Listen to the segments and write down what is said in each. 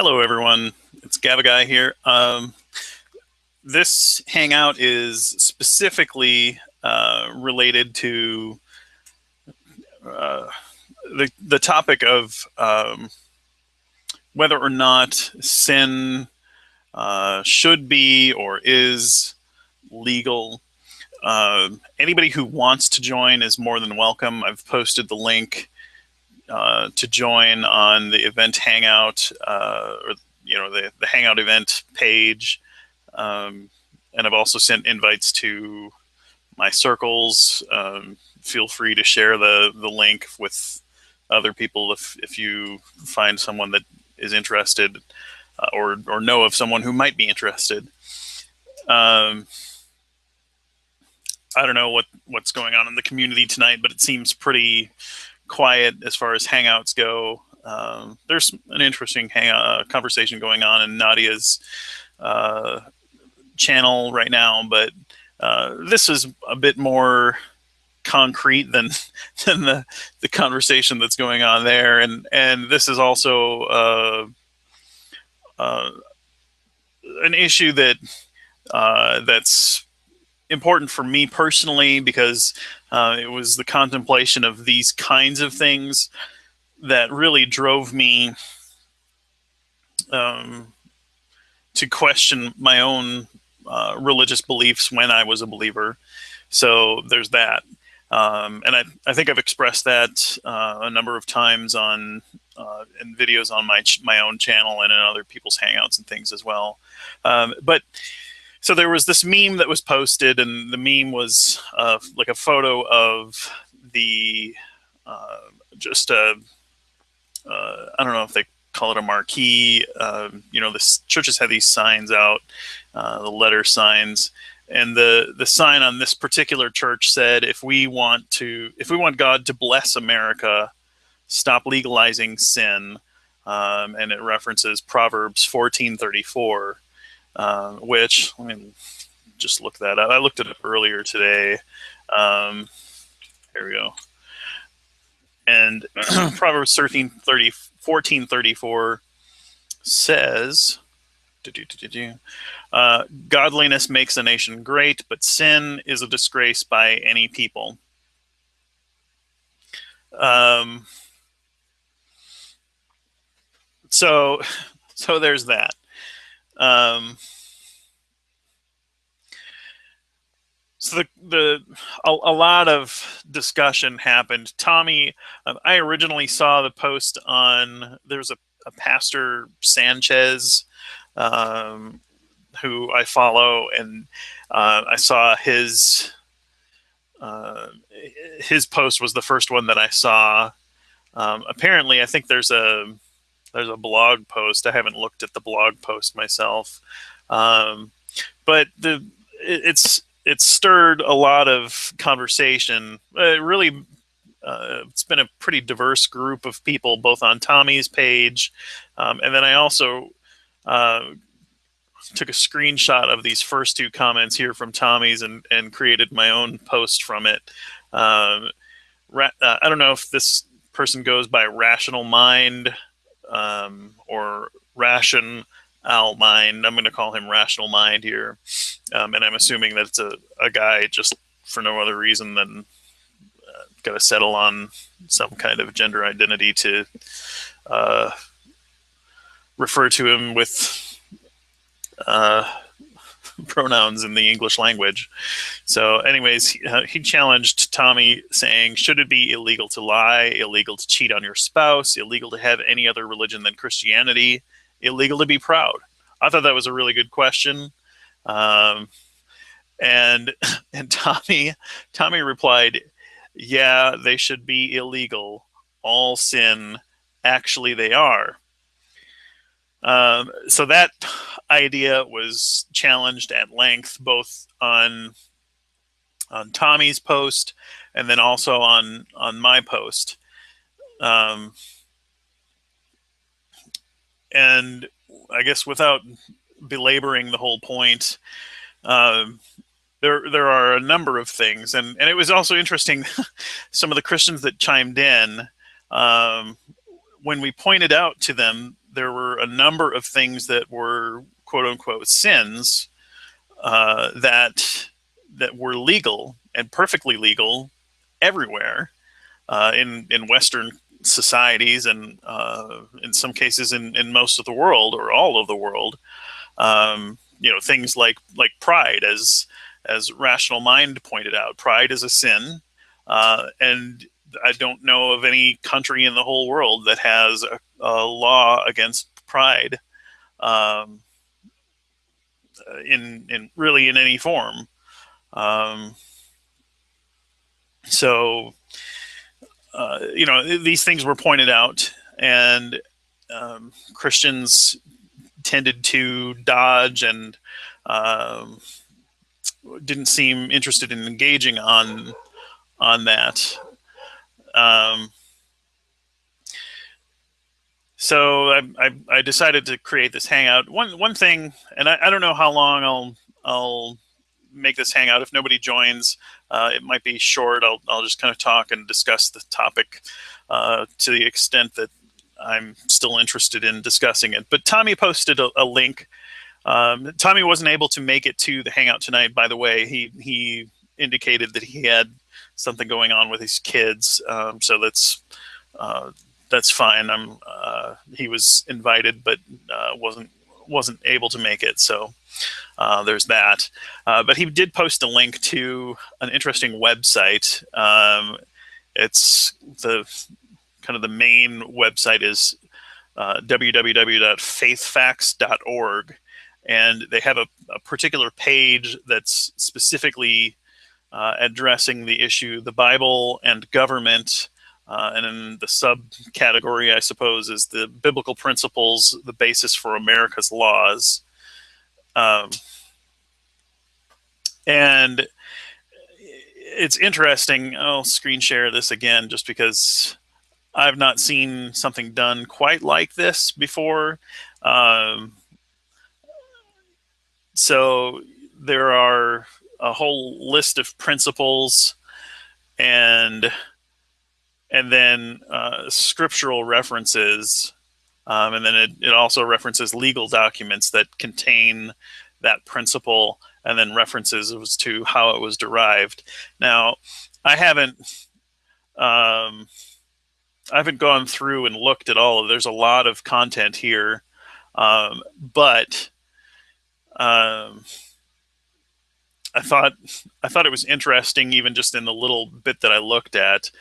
Hello, everyone. It's Gavagai here. This hangout is specifically related to uh, the topic of whether or not sin should be or is legal. Anybody who wants to join is more than welcome. I've posted the link to join on the event hangout or the hangout event page, and I've also sent invites to my circles. Feel free to share the link with other people if you find someone that is interested, or know of someone who might be interested. um, I don't know what's going on in the community tonight, but it seems pretty quiet as far as hangouts go. There's an interesting conversation going on in Nadia's channel right now, but this is a bit more concrete than the conversation that's going on there, and this is also an issue that's important for me personally, because it was the contemplation of these kinds of things that really drove me to question my own religious beliefs when I was a believer. So there's that. And I think I've expressed that a number of times in videos on my own channel and in other people's hangouts and things as well. But so there was this meme that was posted, and the meme was like a photo of the just a I don't know if they call it a marquee. The churches have these signs out, the letter signs, and the sign on this particular church said, if we want God to bless America, stop legalizing sin. And it references Proverbs 14:34, which, let me just look that up. I looked it up earlier today. Here we go. And Proverbs 14:34 says, godliness makes a nation great, but sin is a disgrace by any people. So there's that. So a lot of discussion happened. Tommy, I originally saw the post on, there's a Pastor Sanchez, who I follow, and I saw his post was the first one that I saw. Apparently, I think there's a blog post. I haven't looked at the blog post myself, but it's stirred a lot of conversation. It's been a pretty diverse group of people, both on Tommy's page, and then I also took a screenshot of these first two comments here from Tommy's and created my own post from it. I don't know if this person goes by Rational Mind or Ration Al Mind. I'm going to call him Rational Mind here. And I'm assuming that it's a guy just for no other reason than got to settle on some kind of gender identity to refer to him with pronouns in the English language. So anyways, he challenged Tommy, saying, should it be illegal to lie, illegal to cheat on your spouse, illegal to have any other religion than Christianity, illegal to be proud? I thought that was a really good question. And Tommy replied, yeah, they should be illegal. All sin, actually they are. So that idea was challenged at length, both on Tommy's post and then also on my post. And I guess without belaboring the whole point, there are a number of things, and it was also interesting. Some of the Christians that chimed in, when we pointed out to them there were a number of things that were quote unquote sins that were legal and perfectly legal everywhere in Western societies, and in some cases in most of the world or all of the world. Things like pride, as Rational Mind pointed out, pride is a sin, and I don't know of any country in the whole world that has a law against pride, um, in really in any form. Um, so these things were pointed out, and Christians tended to dodge and um, didn't seem interested in engaging on that. Um, so I decided to create this hangout. One thing, and I don't know how long I'll make this hangout. If nobody joins, it might be short. I'll just kind of talk and discuss the topic to the extent that I'm still interested in discussing it. But Tommy posted a link. Tommy wasn't able to make it to the hangout tonight, by the way. He indicated that he had something going on with his kids, so that's fine. He was invited, but wasn't able to make it. So there's that. But he did post a link to an interesting website. It's the kind of the main website is www.faithfacts.org, and they have a particular page that's specifically addressing the issue, the Bible and government. And then the subcategory, I suppose, is the biblical principles, the basis for America's laws. And it's interesting. I'll screen share this again just because I've not seen something done quite like this before. So there are a whole list of principles, and then scriptural references, and then it also references legal documents that contain that principle, and then references as to how it was derived. Now, I haven't gone through and looked at all of. There's a lot of content here, but I thought it was interesting, even just in the little bit that I looked at.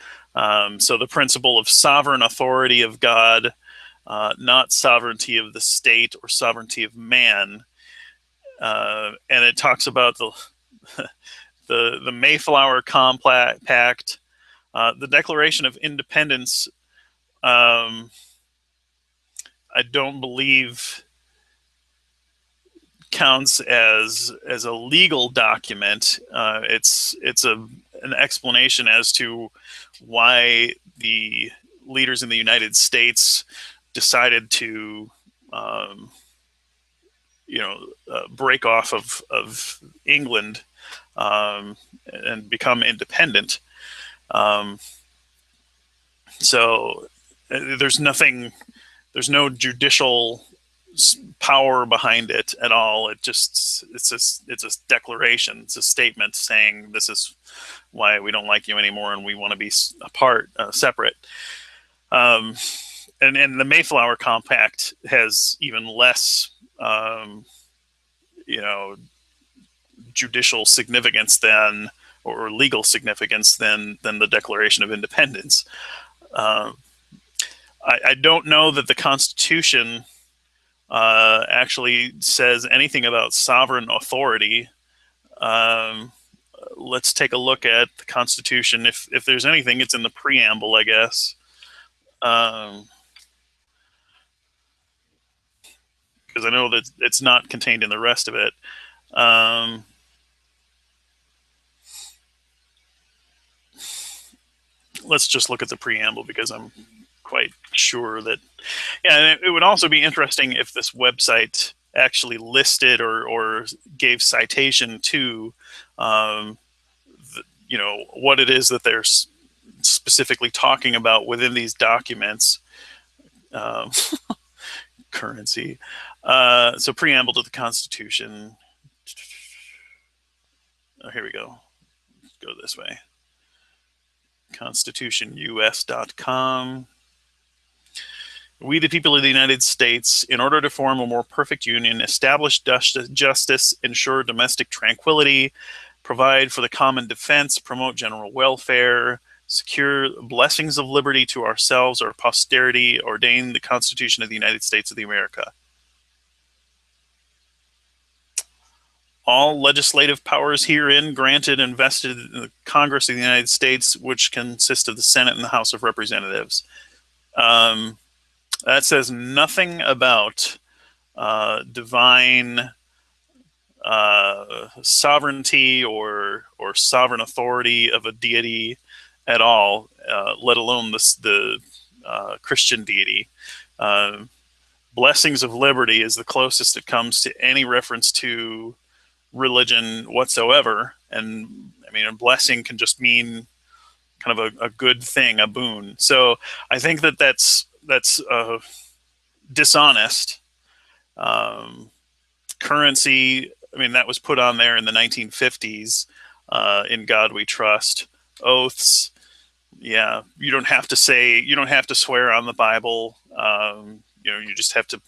So the principle of sovereign authority of God, not sovereignty of the state or sovereignty of man, and it talks about the Mayflower Compact, the Declaration of Independence. I don't believe counts as a legal document. It's an explanation as to why the leaders in the United States decided to break off of England and become independent. So there's no judicial power behind it at all. It's a declaration. It's a statement saying this is why we don't like you anymore and we want to be apart, separate. And the Mayflower Compact has even less, judicial significance or legal significance than the Declaration of Independence. I don't know that the Constitution actually says anything about sovereign authority. Let's take a look at the Constitution. If there's anything, it's in the preamble, I guess. Because I know that it's not contained in the rest of it. Let's just look at the preamble because I'm quite sure that. Yeah, and it would also be interesting if this website actually listed or gave citation to, what it is that they're specifically talking about within these documents. Currency. So preamble to the Constitution. Oh, here we go. Go this way. constitutionus.com. We, the people of the United States, in order to form a more perfect union, establish justice, ensure domestic tranquility, provide for the common defense, promote general welfare, secure blessings of liberty to ourselves, our posterity, ordain the Constitution of the United States of America. All legislative powers herein granted and vested in the Congress of the United States, which consist of the Senate and the House of Representatives. That says nothing about divine sovereignty or sovereign authority of a deity at all, let alone the Christian deity. Blessings of liberty is the closest it comes to any reference to religion whatsoever. And I mean, a blessing can just mean kind of a good thing, a boon. So I think that's dishonest. Currency, I mean, that was put on there in the 1950s. In God We Trust. Oaths, yeah, you don't have to swear on the Bible. You just have to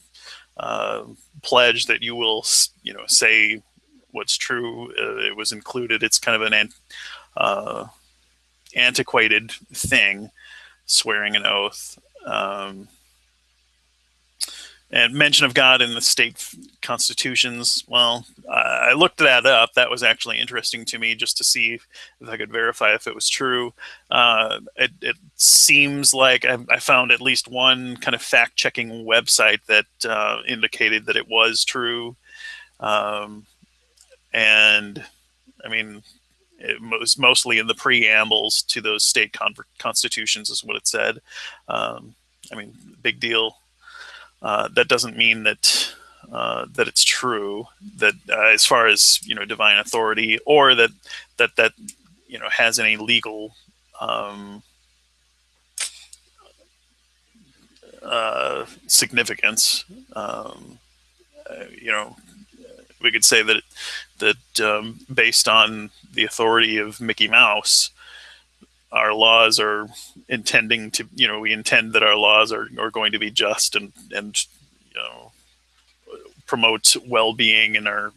pledge that you will, say what's true. It was included. It's kind of an antiquated thing, swearing an oath. And mention of God in the state constitutions. Well, I looked that up. That was actually interesting to me, just to see if I could verify if it was true. It seems like I found at least one kind of fact-checking website that indicated that it was true. And I mean, it was mostly in the preambles to those state constitutions is what it said. I mean, big deal. That doesn't mean that it's true, that as far as divine authority, or that has any legal significance. We could say that based on the authority of Mickey Mouse, our laws are intending to, we intend that our laws are going to be just and promote well-being in our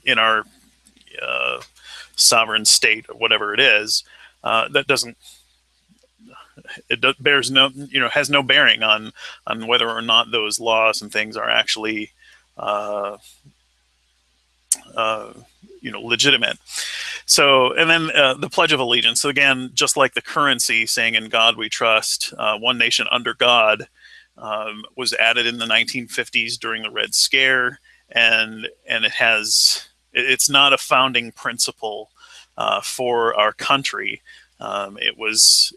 sovereign state, or whatever it is. That doesn't, bears no, has no bearing on whether or not those laws and things are actually, legitimate. So, and then the Pledge of Allegiance. So again, just like the currency, saying "In God We Trust," one nation under God, was added in the 1950s during the Red Scare, and it's not a founding principle for our country. It was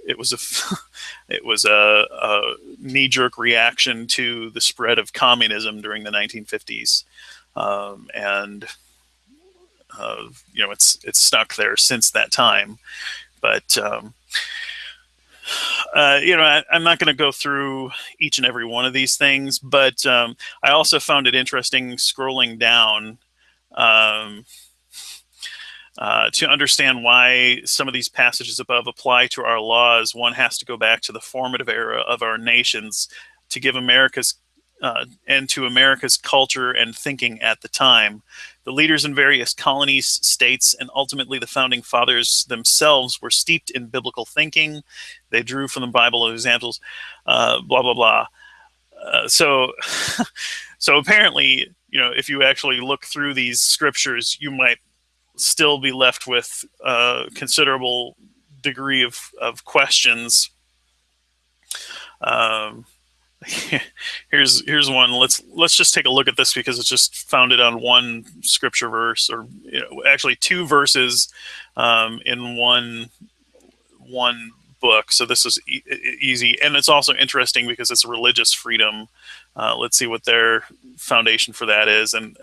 a knee-jerk reaction to the spread of communism during the 1950s, and it's stuck there since that time. But I'm not going to go through each and every one of these things, but I also found it interesting scrolling down to understand why some of these passages above apply to our laws. One has to go back to the formative era of our nations to give America's culture and thinking at the time. The leaders in various colonies, states, and ultimately the founding fathers themselves were steeped in biblical thinking. They drew from the Bible examples, blah, blah, blah. So apparently, if you actually look through these scriptures, you might still be left with a considerable degree of questions. Here's one. Let's just take a look at this, because it's just founded on one scripture verse, or actually two verses in one book. So this is easy, and it's also interesting because it's religious freedom. Let's see what their foundation for that is, and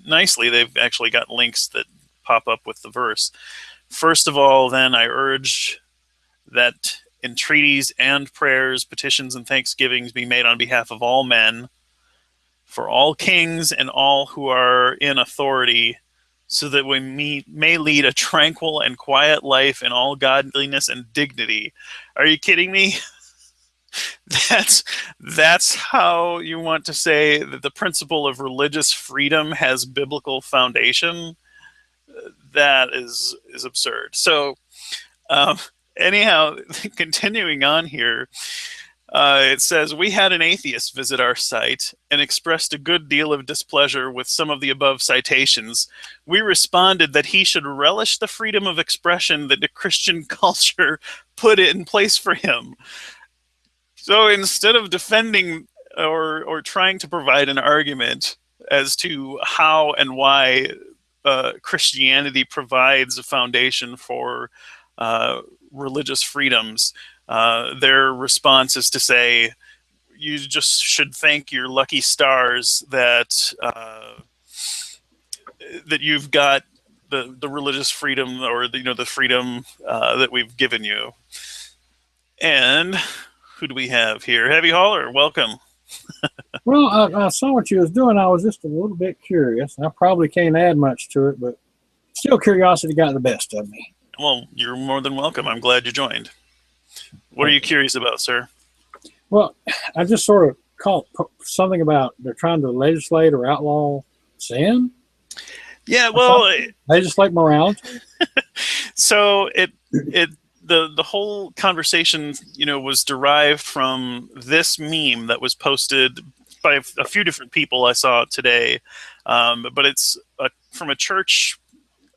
nicely they've actually got links that pop up with the verse. First of all, then, I urge that entreaties and prayers, petitions and thanksgivings be made on behalf of all men, for all kings and all who are in authority, so that we may lead a tranquil and quiet life in all godliness and dignity. Are you kidding me? That's how you want to say that the principle of religious freedom has biblical foundation? That is absurd. So, um, anyhow, continuing on here, it says, we had an atheist visit our site and expressed a good deal of displeasure with some of the above citations. We responded that he should relish the freedom of expression that the Christian culture put in place for him. So instead of defending or trying to provide an argument as to how and why Christianity provides a foundation for religious freedoms, their response is to say, you just should thank your lucky stars that that you've got the religious freedom, or the freedom that we've given you. And who do we have here? Heavy Hauler, welcome. Well, I saw what you was doing. I was just a little bit curious. I probably can't add much to it, but still curiosity got the best of me. Well, you're more than welcome. I'm glad you joined. What are you curious about, sir? Well, I just sort of caught something about they're trying to legislate or outlaw sin. Yeah, well, legislate morality. So the whole conversation, was derived from this meme that was posted by a few different people I saw today, but it's from a church.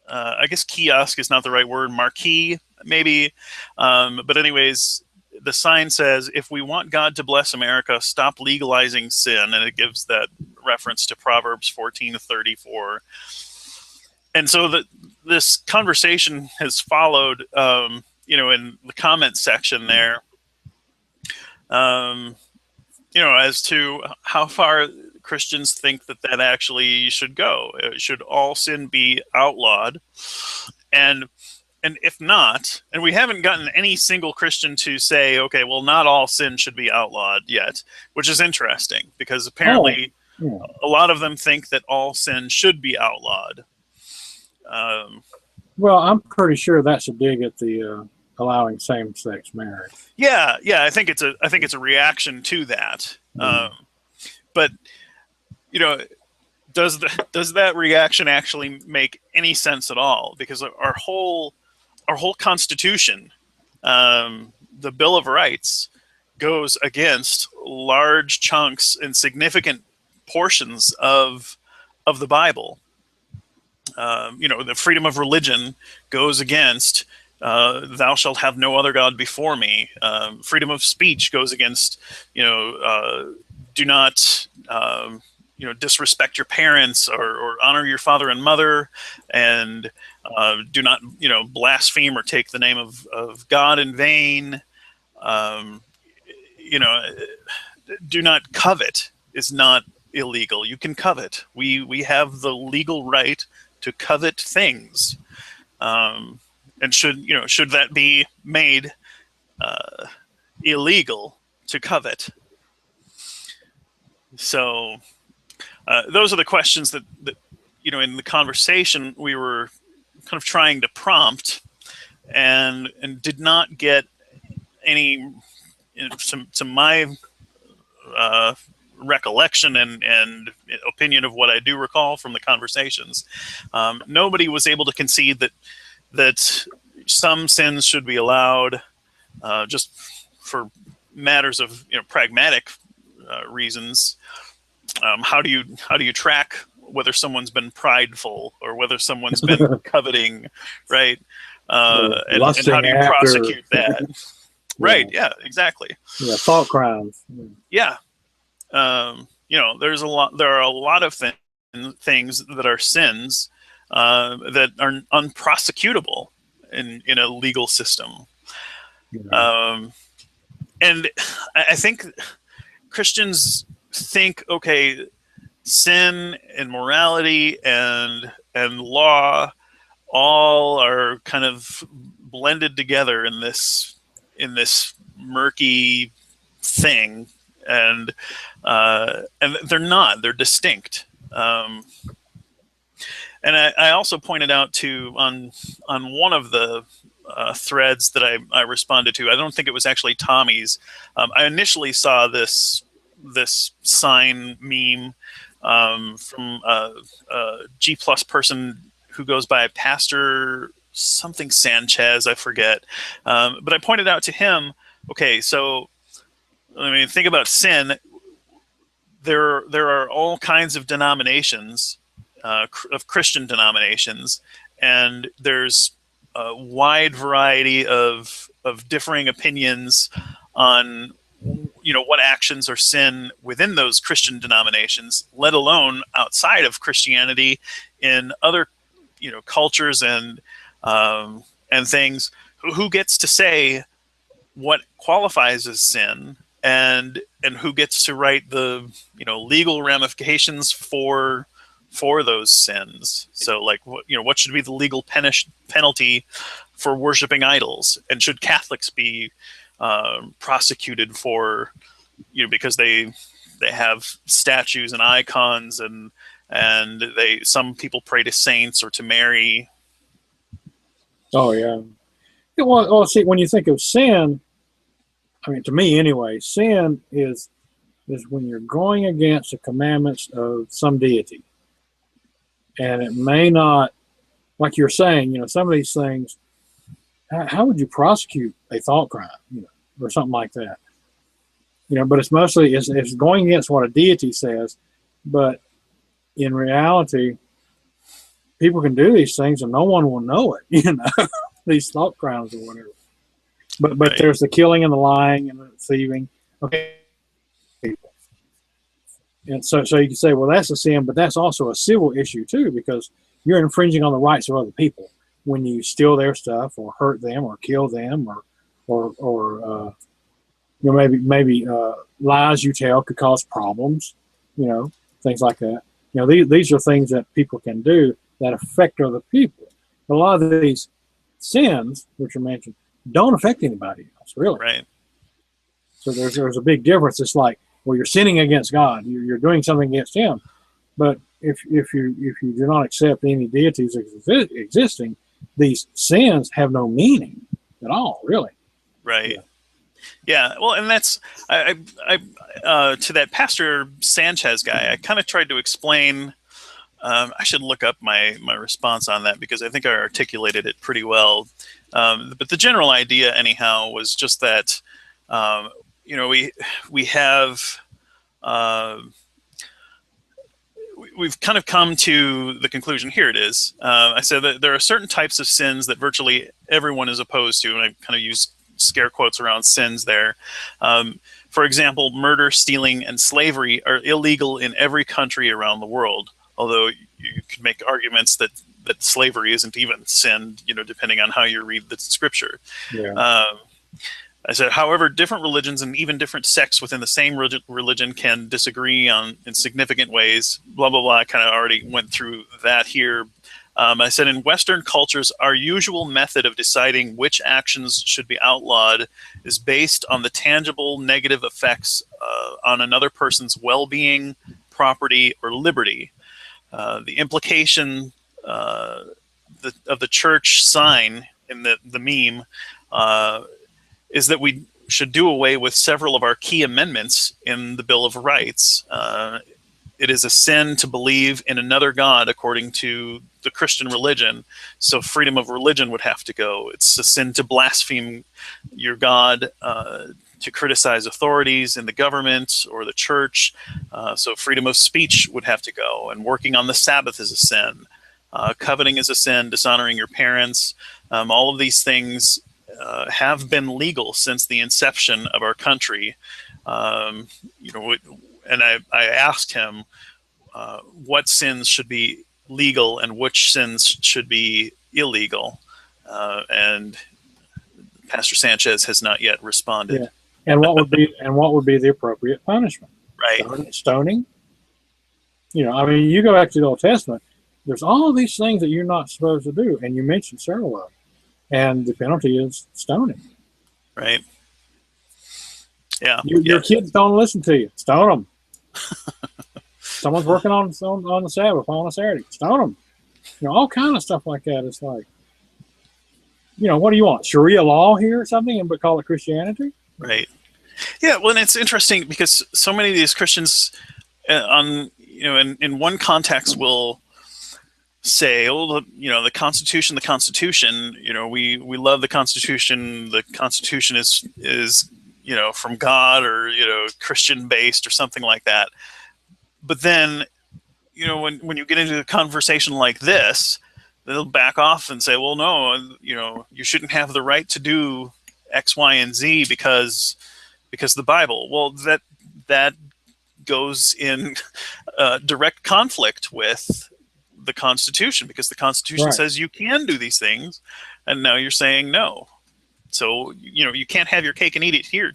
I guess kiosk is not the right word, marquee maybe, but anyways, the sign says, "If we want God to bless America, stop legalizing sin," and it gives that reference to Proverbs 14:34. And so this conversation has followed, in the comments section there, as to how far Christians think that actually should go. Should all sin be outlawed? And if not, and we haven't gotten any single Christian to say, okay, well, not all sin should be outlawed yet, which is interesting, because apparently a lot of them think that all sin should be outlawed. Well, I'm pretty sure that's a dig at the allowing same-sex marriage. Yeah, I think it's a reaction to that. But does that reaction actually make any sense at all? Because our whole Constitution, the Bill of Rights, goes against large chunks and significant portions of the Bible. The freedom of religion goes against thou shalt have no other God before me. Freedom of speech goes against, do not, disrespect your parents, or honor your father and mother, and do not, blaspheme or take the name of God in vain. Do not covet is not illegal. You can covet. We have the legal right to covet things. And should that be made illegal to covet? So those are the questions that in the conversation we were kind of trying to prompt, and did not get any, to my recollection and opinion of what I do recall from the conversations. Nobody was able to concede that some sins should be allowed, just for matters of pragmatic reasons. How do you track whether someone's been prideful or whether someone's been coveting, right? And how do you prosecute that? Right? Yeah, exactly. Yeah, thought crimes. Yeah. There are a lot of things that are sins that are unprosecutable in a legal system. And I think Christians think, okay, sin and morality and law all are kind of blended together in this murky thing, and they're not. They're distinct. And I also pointed out to on one of the threads that I responded to. I don't think it was actually Tommy's. I initially saw this sign meme from a G plus person who goes by Pastor something Sanchez, I forget. But I pointed out to him, okay, so I mean, think about sin. There are all kinds of denominations, of Christian denominations, and there's a wide variety of differing opinions on what actions are sin within those Christian denominations, let alone outside of Christianity in other cultures and things. Who gets to say what qualifies as sin, and who gets to write the legal ramifications for those sins? So like what should be the legal penalty for worshiping idols, and should Catholics be prosecuted for because they have statues and icons, and some people pray to saints or to Mary. Oh yeah. Well, see, when you think of sin, I mean, to me anyway, sin is when you're going against the commandments of some deity, and it may not, like you're saying, some of these things. How would you prosecute a thought crime, or something like that? But it's mostly it's going against what a deity says, but in reality, people can do these things and no one will know it. These thought crimes or whatever. But Right. There's the killing and the lying and the thieving. Okay. And so you can say, well, that's a sin, but that's also a civil issue too, because you're infringing on the rights of other people when you steal their stuff or hurt them or kill them or maybe lies you tell could cause problems, things like that. These are things that people can do that affect other people. But a lot of these sins, which are mentioned, don't affect anybody else, really. Right. So there's a big difference. It's like, well, you're sinning against God. You're doing something against Him. But if you do not accept any deities existing, these sins have no meaning at all, really. Right. Yeah. Well, and that's I to that Pastor Sanchez guy. I kind of tried to explain. I should look up my response on that, because I think I articulated it pretty well. But the general idea, anyhow, was just that we have. We've kind of come to the conclusion. Here it is. I said that there are certain types of sins that virtually everyone is opposed to, and I kind of use scare quotes around sins there. For example, murder, stealing, and slavery are illegal in every country around the world, although you could make arguments that slavery isn't even sin, depending on how you read the scripture. Yeah. I said, however, different religions and even different sects within the same religion can disagree in significant ways. Blah, blah, blah. I kind of already went through that here. I said, in Western cultures, our usual method of deciding which actions should be outlawed is based on the tangible negative effects on another person's well-being, property, or liberty. The implication of the church sign in the meme is that we should do away with several of our key amendments in the Bill of Rights. It is a sin to believe in another God according to the Christian religion, so freedom of religion would have to go. It's a sin to blaspheme your God, to criticize authorities in the government or the church, so freedom of speech would have to go. And working on the Sabbath is a sin. Coveting is a sin, dishonoring your parents. All of these things have been legal since the inception of our country. And I asked him what sins should be legal and which sins should be illegal. And Pastor Sanchez has not yet responded. Yeah. And what would be the appropriate punishment? Right. Stoning? I mean, you go back to the Old Testament, there's all of these things that you're not supposed to do, and you mentioned several of them. And the penalty is stoning. Right. Yeah, Your yeah, kids don't listen to you. Stone them. Someone's working on the Sabbath on a Saturday. Stone them. All kind of stuff like that. It's like, what do you want? Sharia law here or something, and but call it Christianity? right. Yeah, well, and it's interesting because so many of these Christians, in one context will say, "Oh, the Constitution, the Constitution. We love the Constitution. The Constitution is from God or Christian based or something like that." But then, when you get into a conversation like this, they'll back off and say, "Well, no, you shouldn't have the right to do X, Y, and Z because the Bible." Well, that goes in direct conflict with the Constitution, because the Constitution Right. says you can do these things, and now you're saying no. So you can't have your cake and eat it here.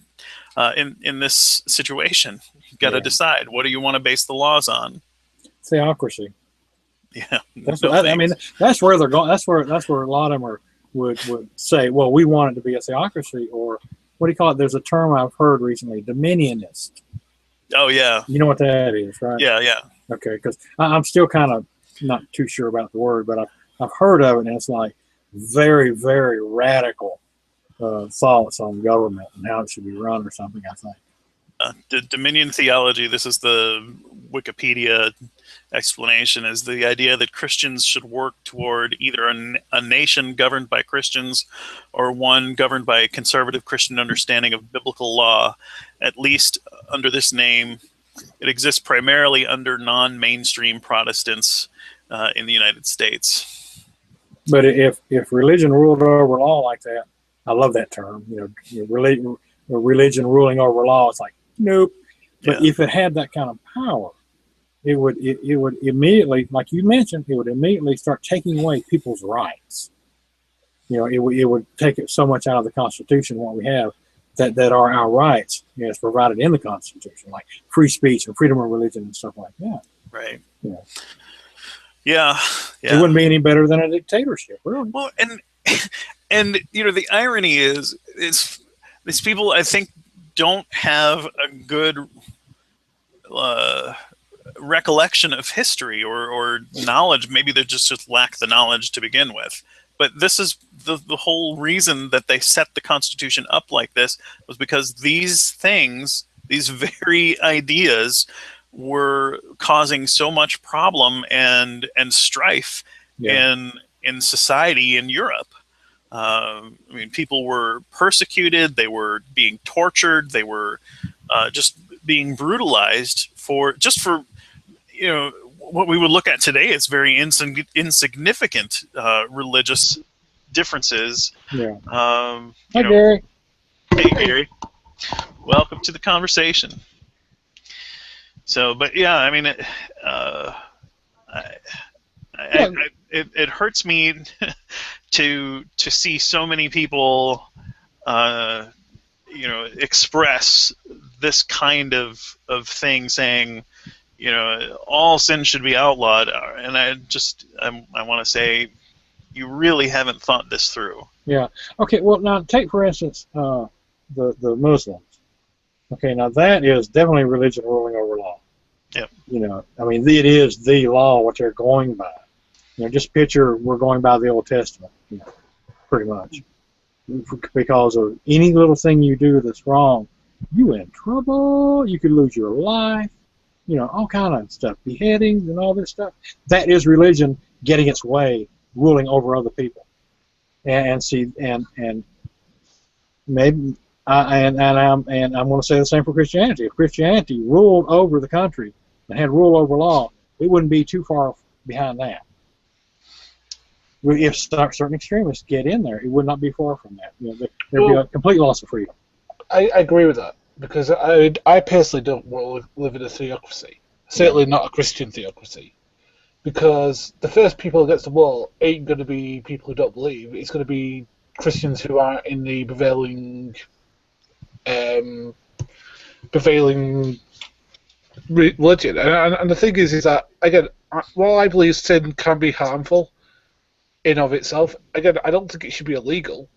In this situation, you got to decide, what do you want to base the laws on? Theocracy. Yeah, That's no what, I mean. thanks. That's where they're going. That's where a lot of them would say, well, we want it to be a theocracy, or what do you call it? There's a term I've heard recently, dominionist. Oh yeah, You know what that is, right? yeah, yeah. Okay, because I'm still kind of not too sure about the word, but I've heard of it, and it's like very, very radical thoughts on government and how it should be run or something, I think. The Dominion theology, this is the Wikipedia explanation, is the idea that Christians should work toward either a nation governed by Christians or one governed by a conservative Christian understanding of biblical law. At least under this name, it exists primarily under non-mainstream Protestants in the United States. But if religion ruled over law like that, I love that term. Religion ruling over law. It's like, nope. But if it had that kind of power, it would immediately, like you mentioned, it would immediately start taking away people's rights. It would take it so much out of the Constitution, what we have, that are our rights, as provided in the Constitution, like free speech and freedom of religion and stuff like that. Right. Yeah. Yeah. It wouldn't be any better than a dictatorship, really. Well, and the irony is these people, I think, don't have a good recollection of history or knowledge. Maybe they just lack the knowledge to begin with. But this is the whole reason that they set the Constitution up like this, was because these things, these very ideas, were causing so much problem and strife in society in Europe. I mean, people were persecuted, they were being tortured, they were just being brutalized for what we would look at today as very insignificant religious differences. Yeah. Hi, Gary. Hey, Gary. Welcome to the conversation. So, but yeah, I mean, it hurts me to see so many people, express this kind of thing, saying, all sin should be outlawed, and I want to say, you really haven't thought this through. Yeah. Okay. Well, now take for instance the Muslims. Okay. Now that is definitely religion ruling over law. Yep. I mean, it is the law what they're going by. Just picture we're going by the Old Testament. Pretty much, because of any little thing you do that's wrong, you in trouble. You could lose your life. All kind of stuff, beheadings and all this stuff. That is religion getting its way, ruling over other people. And maybe I'm going to say the same for Christianity. If Christianity ruled over the country and had rule over law, it wouldn't be too far behind that. If certain extremists get in there, it would not be far from that. There'd be a complete loss of freedom. I agree with that, because I personally don't want to live in a theocracy. Certainly not a Christian theocracy. Because the first people against the wall ain't going to be people who don't believe. It's going to be Christians who are in the prevailing religion. And the thing is that, again, while I believe sin can be harmful in of itself, again, I don't think it should be illegal.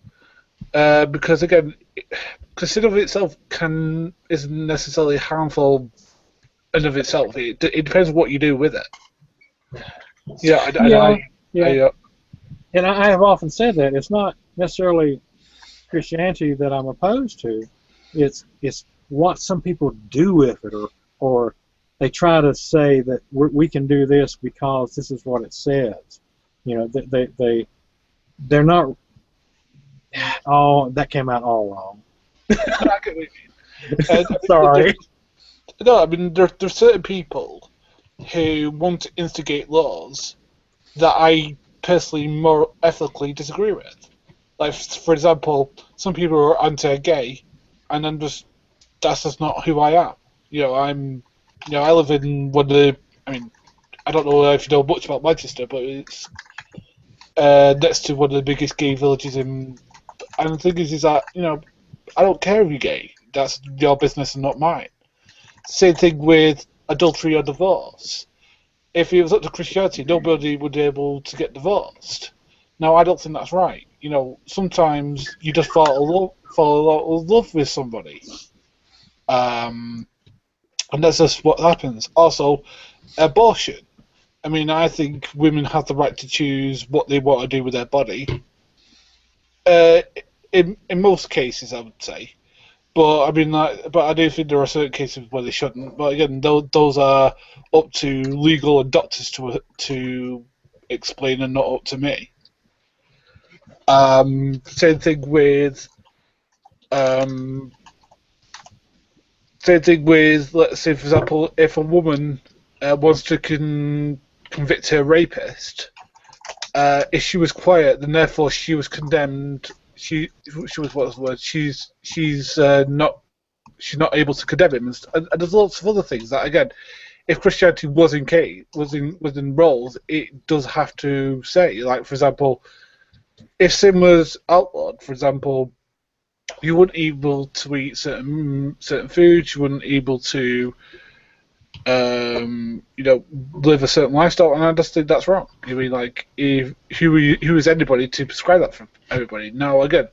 Because, again, because in of itself isn't necessarily harmful in of itself. It depends on what you do with it. Yeah, Yeah, yeah. I And I have often said that it's not necessarily Christianity that I'm opposed to. It's what some people do with it, or they try to say that we can do this because this is what it says. You know, they're not. Oh, that came out all wrong. I get what you mean. And, I mean, Sorry. no, I mean there's certain people who want to instigate laws that I personally more ethically disagree with. Like, for example, some people are anti-gay, and that's just not who I am. I live in one of the. I mean, I don't know if you know much about Manchester, but it's next to one of the biggest gay villages in. And the thing is that I don't care if you're gay. That's your business and not mine. Same thing with adultery or divorce. If it was up to Christianity, nobody would be able to get divorced. Now, I don't think that's right. Sometimes you just fall in love with somebody, and that's just what happens. Also, abortion. I mean, I think women have the right to choose what they want to do with their body. Uh, in most cases, I would say. But I mean, but I do think there are certain cases where they shouldn't. But again, those are up to legal and doctors to explain, and not up to me. Same thing with um, let's say, for example, if a woman wants to convict her rapist, if she was quiet, then therefore she was condemned. She was, what was the word? She's not able to condemn him, and there's lots of other things that, again, if Christianity was in roles, it does have to say. Like, for example, if sin was outlawed, for example, you wouldn't be able to eat certain foods, you wouldn't be able to live a certain lifestyle, and I just think that's wrong. I mean, like, who is anybody to prescribe that for everybody? Now, again,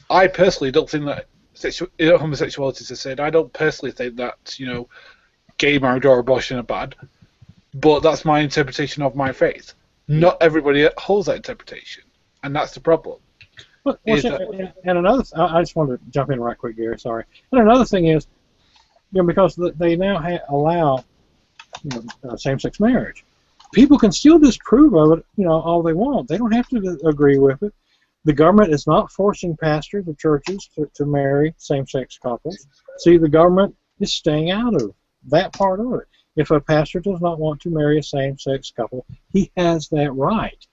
I personally don't think that homosexuality is a sin. I don't personally think that gay marriage or abortion are bad, but that's my interpretation of my faith. Not everybody holds that interpretation, and that's the problem. And another, I just wanted to jump in right quick, Gary. Sorry. And another thing is, because they now allow same-sex marriage, people can still disprove of it, all they want. They don't have to agree with it. The government is not forcing pastors of churches to marry same-sex couples. See, the government is staying out of that part of it. If a pastor does not want to marry a same-sex couple, he has that right.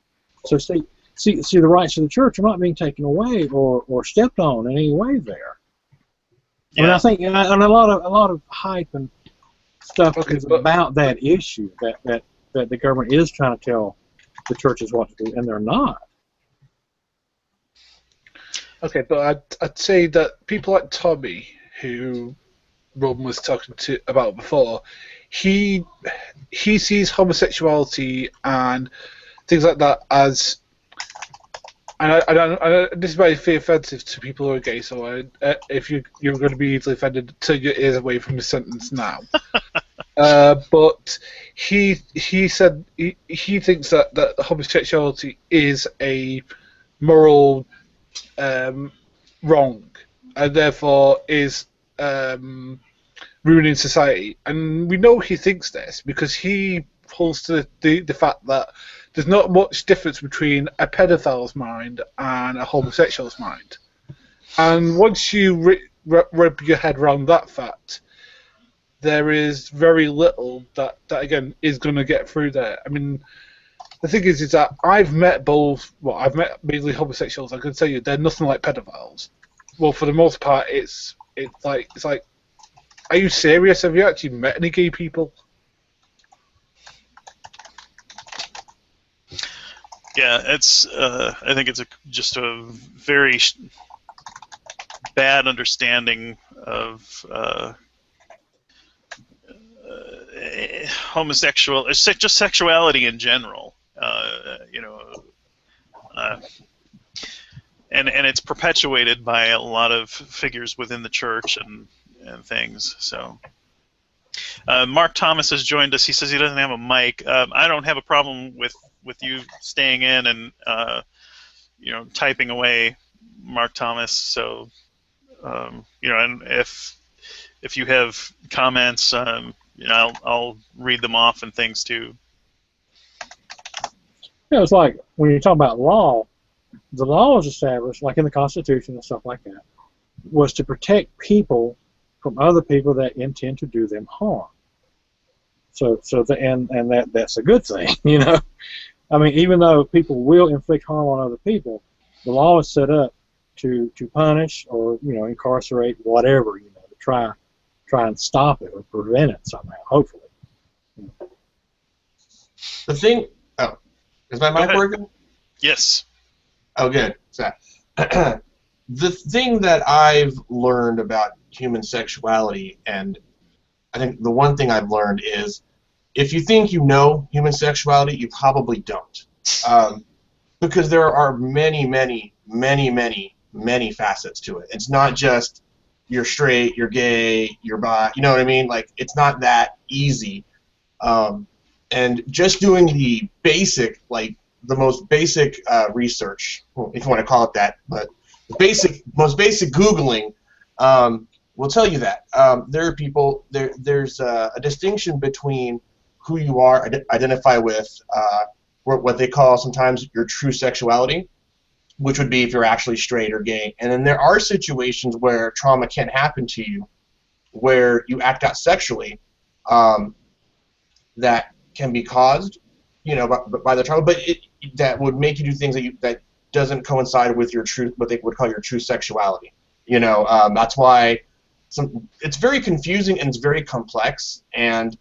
So see, the rights of the church are not being taken away or stepped on in any way there. Yeah. I mean, I think and a lot of hype and stuff is about that issue that the government is trying to tell the churches what to do, and they're not. Okay, but I'd say that people like Tommy, who Ron was talking about before, he sees homosexuality and things like that as, and this might be offensive to people who are gay, so if you're going to be easily offended, turn your ears away from the sentence now. But he said he thinks that homosexuality is a moral wrong, and therefore is ruining society. And we know he thinks this because he holds to the fact that there's not much difference between a pedophile's mind and a homosexual's mind. And once you wrap your head around that fact, there is very little that again is going to get through there. I mean, the thing is that I've met mainly homosexuals. I can tell you they're nothing like pedophiles. Well, for the most part, it's like, are you serious? Have you actually met any gay people? Yeah, it's. I think it's just a very bad understanding of homosexual, just sexuality in general. and it's perpetuated by a lot of figures within the church and things. So Mark Thomas has joined us. He says he doesn't have a mic. I don't have a problem with you staying in and typing away, Mark Thomas. So and if you have comments, I'll read them off and things too. It's like when you talk about law, the law was established, like in the Constitution and stuff like that, was to protect people from other people that intend to do them harm. And that's a good thing, I mean, even though people will inflict harm on other people, the law is set up to punish or incarcerate whatever, to try and stop it or prevent it somehow, hopefully. The thing. Oh, is my mic working? Yes. Oh, good. So, the thing that I've learned about human sexuality, and I think the one thing I've learned is, if you think you know human sexuality, you probably don't, because there are many, many, many, many, many facets to it. It's not just you're straight, you're gay, you're bi. You know what I mean? Like, it's not that easy. And just doing the basic, like the most basic research, if you want to call it that, but the most basic Googling will tell you that there are people. There's a distinction between who you are, identify with, what they call sometimes your true sexuality, which would be if you're actually straight or gay. And then there are situations where trauma can happen to you, where you act out sexually, that can be caused, by the trauma, but that would make you do things that doesn't coincide with your true, what they would call your true sexuality. That's why it's very confusing and it's very complex, and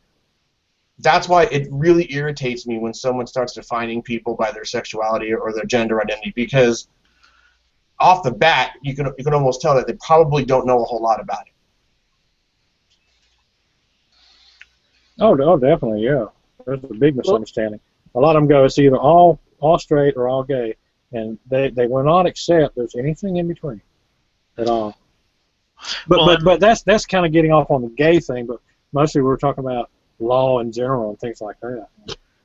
that's why it really irritates me when someone starts defining people by their sexuality or their gender identity, because off the bat you can almost tell that they probably don't know a whole lot about it. Oh, definitely, yeah. There's a big misunderstanding. A lot of them go, it's either all straight or all gay, and they will not accept there's anything in between at all. But that's kind of getting off on the gay thing, but mostly we're talking about law in general and things like that.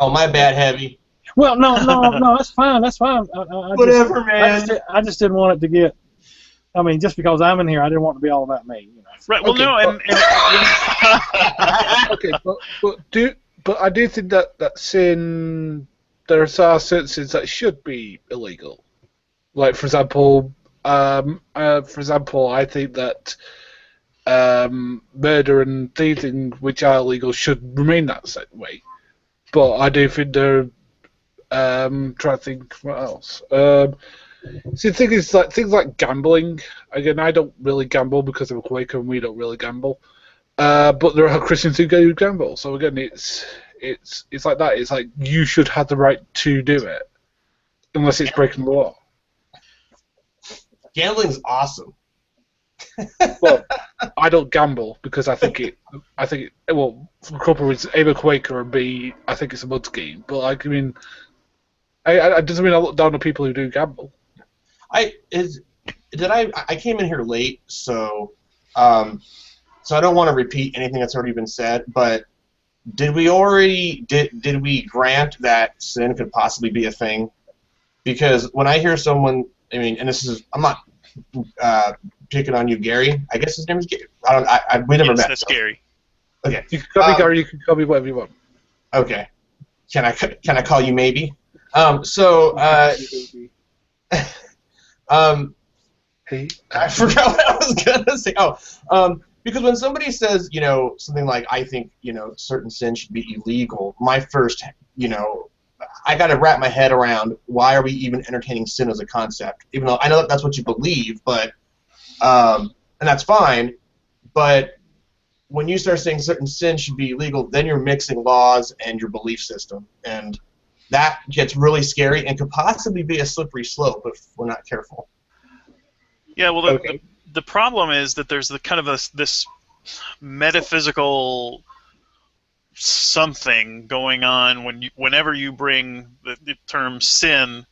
Oh, my bad, Heavy. Well, no, that's fine. Whatever, man. I just didn't want it to get. I mean, just because I'm in here, I didn't want it to be all about me. Right. Well, okay, no, okay, but I do think that sin, there are certain sins that should be illegal. Like, for example, I think that murder and thieving, which are illegal, should remain that same way. But I do think they're trying to think what else. See, the thing is, like, things like gambling. Again, I don't really gamble because I'm a Quaker and we don't really gamble. But there are Christians who go gamble. So again, it's like that. It's like you should have the right to do it, unless it's breaking the law. Gambling's awesome. Well, I don't gamble because I think well, for a couple of reasons. A, I'm a Quaker, and B, I think it's a mud scheme. But like, I mean, I doesn't mean I look down on people who do gamble. I came in here late, so I don't want to repeat anything that's already been said. But did we grant that sin could possibly be a thing? Because when I hear someone, I mean, and I'm not picking on you, Gary. I guess his name is Gary. We never met. That's Gary. Okay. You can call me Gary. You can call me whatever you want. Okay. Can I call you maybe? Hey, I forgot what I was gonna say. Because when somebody says, something like, I think, certain sin should be illegal, my first, I got to wrap my head around why are we even entertaining sin as a concept, even though I know that that's what you believe, but, and that's fine, but when you start saying certain sin should be illegal, then you're mixing laws and your belief system, and that gets really scary and could possibly be a slippery slope if we're not careful. Yeah, well, the problem is that there's this metaphysical something going on whenever you bring the term sin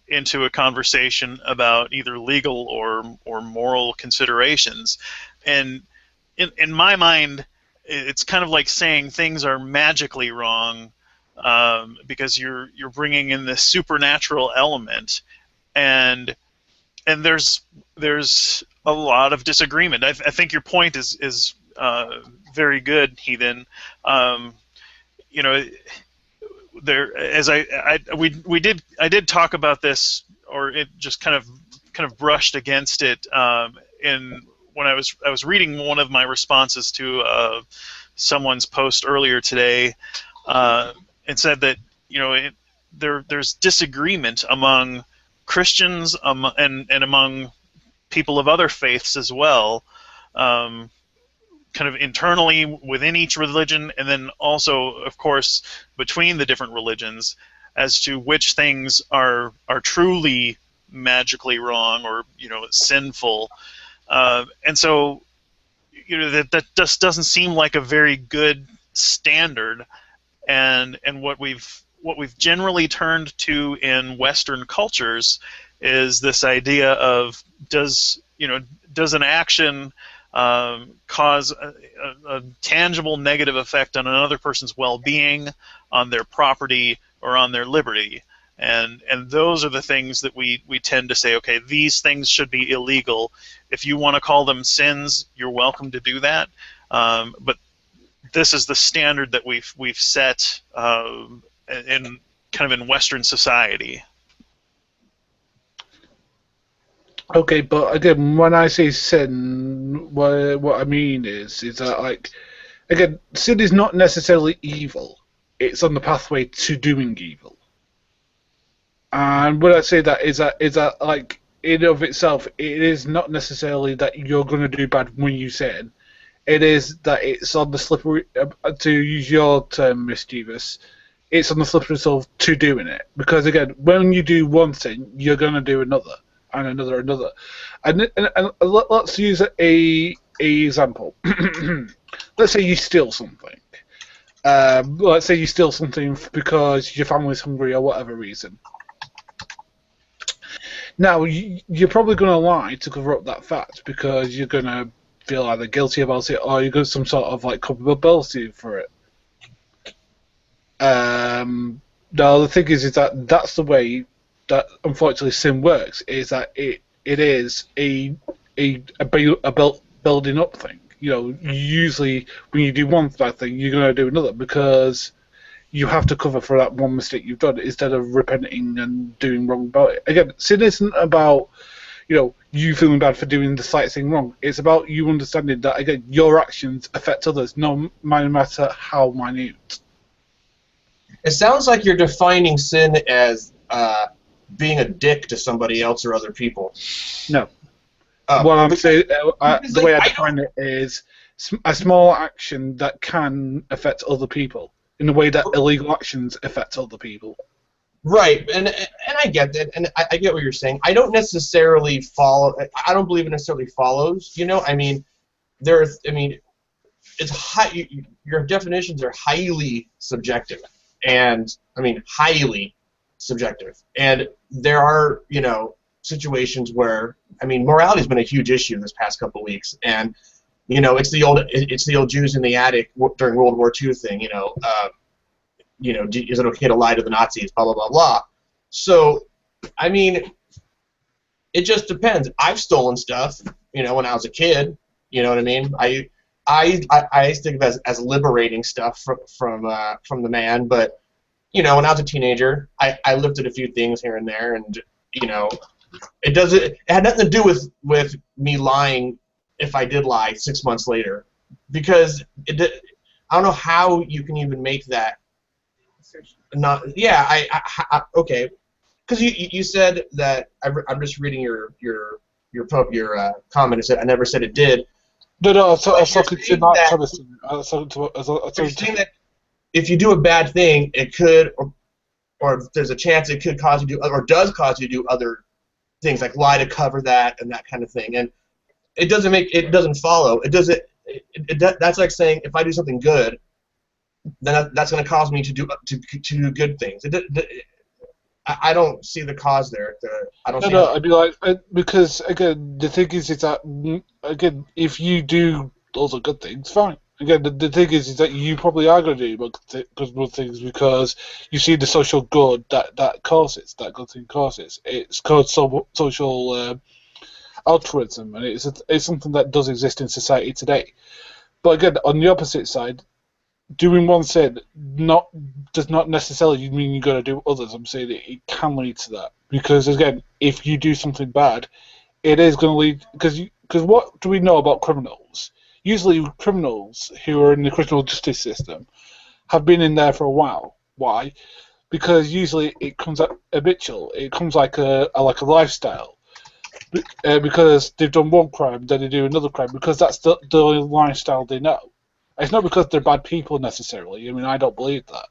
into a conversation about either legal or moral considerations. And in my mind, it's kind of like saying things are magically wrong, because you're bringing in this supernatural element, and there's a lot of disagreement. I think your point is very good, Heathen. You know, there, as I did talk about this, or it just kind of brushed against it, in when I was reading one of my responses to someone's post earlier today. It said that, you know, there's disagreement among Christians, and among people of other faiths as well, kind of internally within each religion, and then also, of course, between the different religions, as to which things are truly magically wrong, or, you know, sinful. And so, you know, that just doesn't seem like a very good standard. And what we've generally turned to in Western cultures is this idea of, does an action cause a tangible negative effect on another person's well-being, on their property, or on their liberty? And those are the things that we tend to say, okay, these things should be illegal. If you want to call them sins, you're welcome to do that. But this is the standard that we've set in kind of in Western society. Okay, but again, when I say sin, what I mean is that, like, again, sin is not necessarily evil. It's on the pathway to doing evil. And when I say that is that like, in of itself, it is not necessarily that you're going to do bad when you sin. It is that it's on the slippery, to use your term, mischievous, it's on the slippery slope to doing it. Because again, when you do one thing, you're going to do another, and another. And let's use a example. Let's say you steal something. Let's say you steal something because your family's hungry or whatever reason. Now, you're probably going to lie to cover up that fact, because you're going to feel either guilty about it, or you got some sort of like culpability for it. Now the thing is that that's the way that unfortunately sin works. Is that it is a building up thing. You know, usually when you do one bad thing, you're going to do another, because you have to cover for that one mistake you've done, instead of repenting and doing wrong about it. Again, sin isn't about, you know, you feeling bad for doing the slight thing wrong. It's about you understanding that, again, your actions affect others, no matter how minute. It sounds like you're defining sin as being a dick to somebody else or other people. No. What I'm saying, the way I define it is a small action that can affect other people, in the way that illegal actions affect other people. Right, and I get that, and I get what you're saying. I don't necessarily follow. I don't believe it necessarily follows. You know, I mean, it's high. Your definitions are highly subjective, and I mean highly subjective. And there are, you know, situations where, I mean, morality's been a huge issue this past couple of weeks, and you know, it's the old Jews in the attic during World War II thing. You know, is it okay to lie to the Nazis? Blah blah blah blah. So, I mean, it just depends. I've stolen stuff, you know, when I was a kid. You know what I mean? I think of it as liberating stuff from the man. But you know, when I was a teenager, I lifted a few things here and there, and you know, it had nothing to do with me lying. If I did lie 6 months later, because I don't know how you can even make that. Not okay, because you said that I'm just reading your comment. It said I never said it did. No, I was talking to Mark Thomason. You're saying that if you do a bad thing, it could, or there's a chance it could cause you to, or does cause you to do other things, like lie to cover that and that kind of thing. And it doesn't follow. That's like saying if I do something good, then that's going to cause me to do good things. I don't see the cause there. I don't No, see no, how. I'd be like, because again, the thing is that again, if you do all the good things, fine. Again, the thing is that you probably are going to do good things because you see the social good that causes, that good thing causes. It's called social altruism, and it's something that does exist in society today. But again, on the opposite side, doing one sin does not necessarily mean you're going to do others. I'm saying it can lead to that because again, if you do something bad, it is going to lead because what do we know about criminals? Usually, criminals who are in the criminal justice system have been in there for a while. Why? Because usually it comes habitual. It comes like a lifestyle. Because they've done one crime, then they do another crime because that's the lifestyle they know. It's not because they're bad people necessarily. I mean, I don't believe that.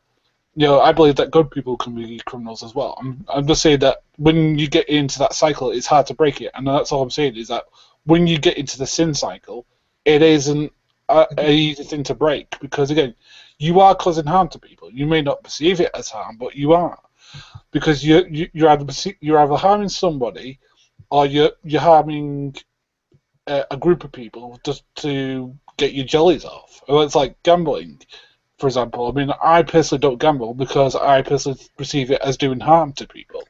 I believe that good people can be criminals as well. I'm just saying that when you get into that cycle, it's hard to break it, and that's all I'm saying is that when you get into the sin cycle, it isn't an easy thing to break because again, you are causing harm to people. You may not perceive it as harm, but you are because you're either harming somebody or you're harming a group of people just to get your jellies off. Well, it's like gambling, for example. I mean, I personally don't gamble because I personally perceive it as doing harm to people.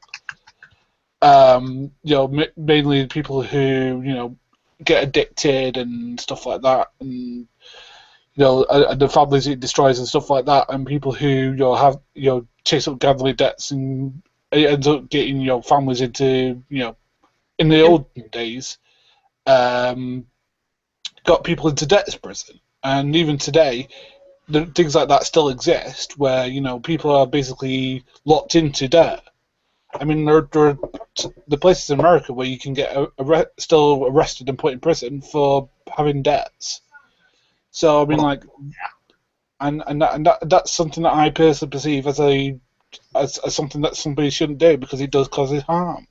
Mainly people who get addicted and stuff like that, and and the families it destroys and stuff like that, and people who have chase up gambling debts and it ends up getting families into in the old days. Got people into debtor's prison, and even today, things like that still exist, where people are basically locked into debt. I mean, there are the places in America where you can get still arrested and put in prison for having debts. So I mean, like, that's something that I personally perceive as something that somebody shouldn't do because it does cause harm.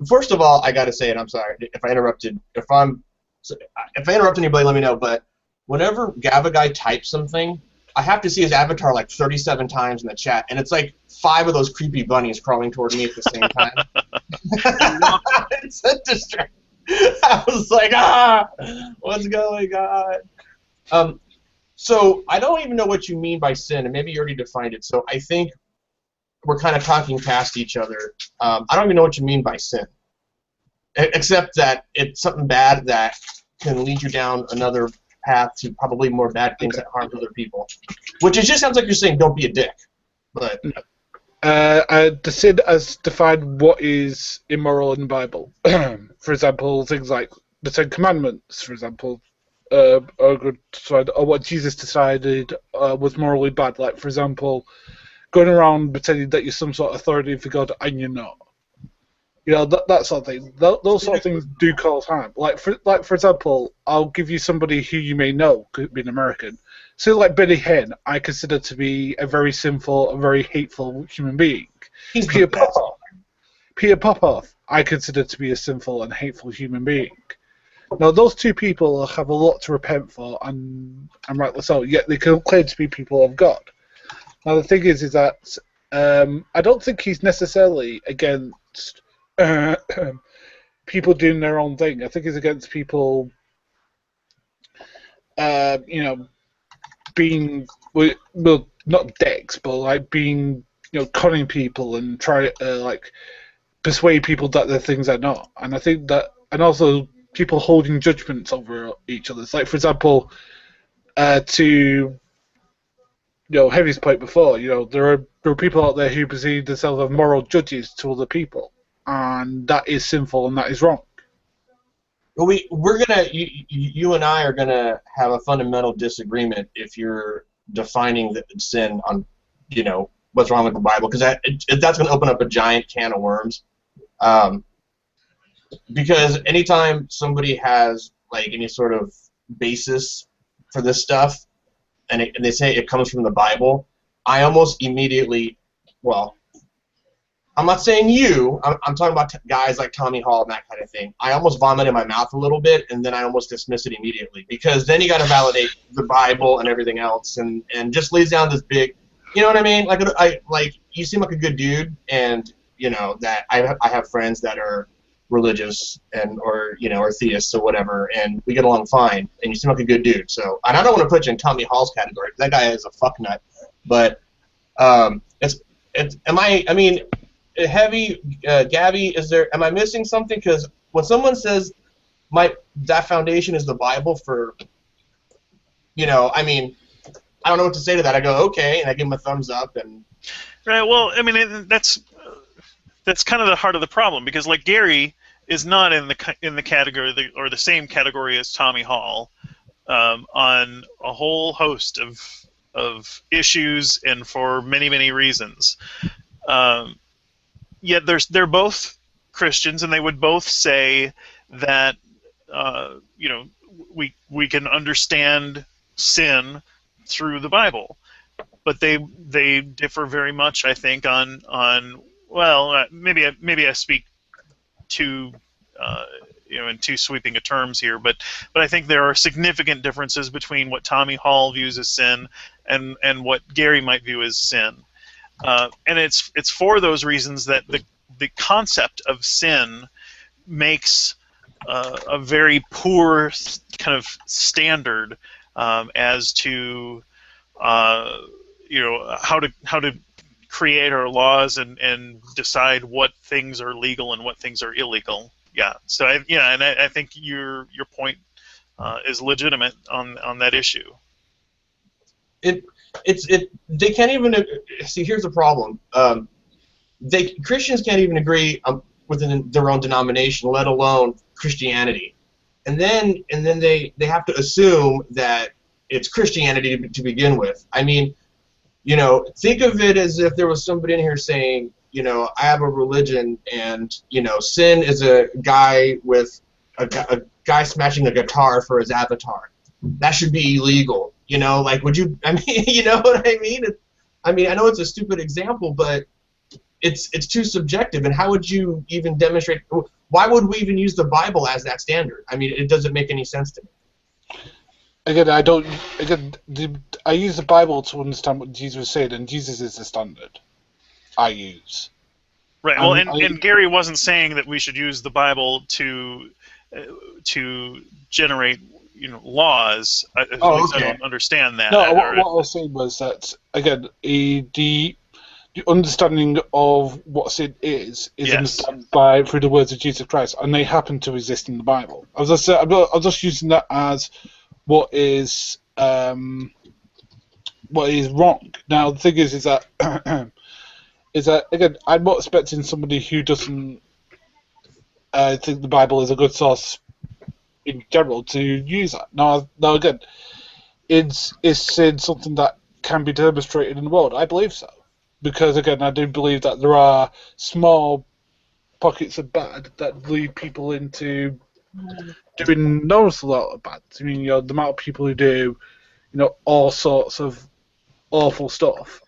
First of all, I got to say, and I'm sorry if I interrupted. If I interrupt anybody, let me know. But whenever Gavagai types something, I have to see his avatar like 37 times in the chat, and it's like 5 of those creepy bunnies crawling toward me at the same time. It's a distraction. I was like, what's going on? So I don't even know what you mean by sin, and maybe you already defined it. So I think we're kind of talking past each other. I don't even know what you mean by sin, except that it's something bad that can lead you down another path to probably more bad things that harm other people. Which it just sounds like you're saying don't be a dick. But the sin as defined what is immoral in the Bible. For example, things like the Ten Commandments, for example, are good, or what Jesus decided was morally bad. Like, for example, going around pretending that you're some sort of authority for God and you're not. That sort of thing. Those sort of things do cause harm. Like for example, I'll give you somebody who you may know, could be an American. So like Benny Hinn, I consider to be a very sinful, a very hateful human being. Peter Popoff, I consider to be a sinful and hateful human being. Now, those two people have a lot to repent for, and rightly so, yet they can claim to be people of God. Now, the thing is that I don't think he's necessarily against people doing their own thing. I think he's against people, being, well, not dicks, but like being, conning people and try like persuade people that they're things they're not. And I think that, and also people holding judgments over each other. Like, for example, to Heavy's point before, there are people out there who perceive themselves as moral judges to other people, and that is sinful and that is wrong. Well, you and I are gonna have a fundamental disagreement if you're defining the sin on, what's wrong with the Bible, because that's gonna open up a giant can of worms. Because anytime somebody has like any sort of basis for this stuff, and they say it comes from the Bible, I almost immediately, well, I'm not saying you, I'm talking about guys like Tommy Hall and that kind of thing. I almost vomit in my mouth a little bit, and then I almost dismiss it immediately, because then you got to validate the Bible and everything else, and just lays down this big, You know what I mean? Like you seem like a good dude, and you know that I have friends that are religious and or you know or theists or whatever, and we get along fine. And you seem like a good dude. So, and I don't want to put you in Tommy Hall's category. That guy is a fuck nut. But it's am I mean, heavy Gabby, is there? Am I missing something? Because when someone says that foundation is the Bible for, you know, I mean, I don't know what to say to that. I go, okay, and I give him a thumbs up. And Right. Well, I mean, that's kind of the heart of the problem, because like Gary is not in the category or the same category as Tommy Hall on a whole host of issues and for many reasons. Yet they're both Christians, and they would both say that you know, we can understand sin through the Bible, but they differ very much, I think, on well, maybe I speak too you know, in too sweeping a terms here, but I think there are significant differences between what Tommy Hall views as sin and what Gary might view as sin, and it's for those reasons that the concept of sin makes a very poor kind of standard as to you know, how to create our laws and decide what things are legal and what things are illegal. Yeah. So I think your point is legitimate on that issue. They can't even see. Here's the problem. Christians can't even agree within their own denomination, let alone Christianity. And then they have to assume that it's Christianity to begin with. I mean, you know, think of it as if there was somebody in here saying, you know, I have a religion, and you know, sin is a guy with a guy smashing a guitar for his avatar. That should be illegal. You know, like, would you? I mean, you know what I mean? I mean, I know it's a stupid example, but it's too subjective. And how would you even demonstrate? Why would we even use the Bible as that standard? I mean, it doesn't make any sense to me. Again, I don't. Again, I use the Bible to understand what Jesus said, and Jesus is the standard I use. Right. Well, and Gary wasn't saying that we should use the Bible to generate, you know, laws. Okay. I don't understand that. No, what I was saying was that again, the understanding of what sin is Yes. understood through the words of Jesus Christ, and they happen to exist in the Bible. I was just using that as what is wrong. Now the thing is that is that again, I'm not expecting somebody who doesn't think the Bible is a good source in general to use that. Now again, is sin something that can be demonstrated in the world? I believe so, because again, I do believe that there are small pockets of bad that lead people into doing noticeable lot of bad. I mean, you know, the amount of people who do, you know, all sorts of awful stuff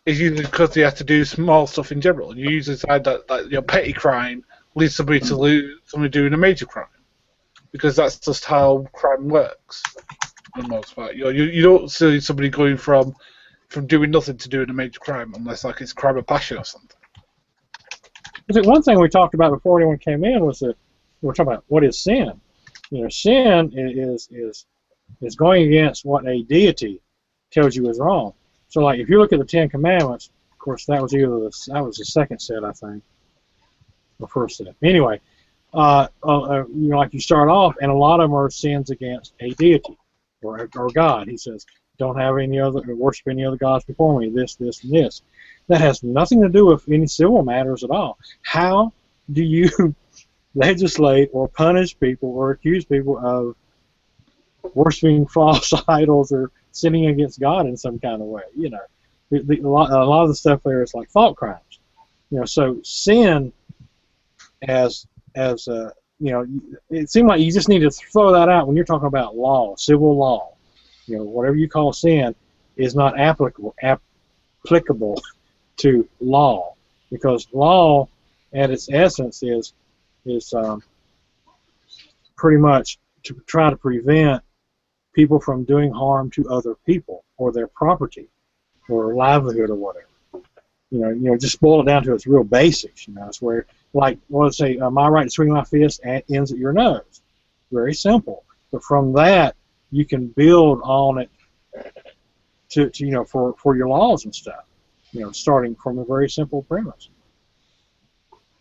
is usually because they have to do small stuff in general. And you usually decide that, you know, petty crime leads somebody to somebody doing a major crime, because that's just how crime works for the most part. You know, you don't see somebody going from doing nothing to doing a major crime unless like it's crime of passion or something. I think one thing we talked about before anyone came in was that we were talking about what is sin. You know, sin is going against what a deity tells you is wrong. So, like, if you look at the Ten Commandments, of course, that was the second set, I think, or first set. Anyway, you know, like you start off, and a lot of them are sins against a deity or God. He says, don't have worship any other gods before me. This, and this. That has nothing to do with any civil matters at all. How do you legislate or punish people or accuse people of worshiping false idols or sinning against God in some kind of way? You know, a lot of the stuff there is like thought crimes. You know, so sin as you know, it seemed like you just need to throw that out when you're talking about law, civil law. You know, whatever you call sin is not applicable to law, because law at its essence is pretty much to try to prevent people from doing harm to other people or their property. or livelihood or whatever. Just boil it down to its real basics. It's where, like, let's say, my right to swing my fist ends at your nose. Very simple. But from that, you can build on it for your laws and stuff. Starting from a very simple premise.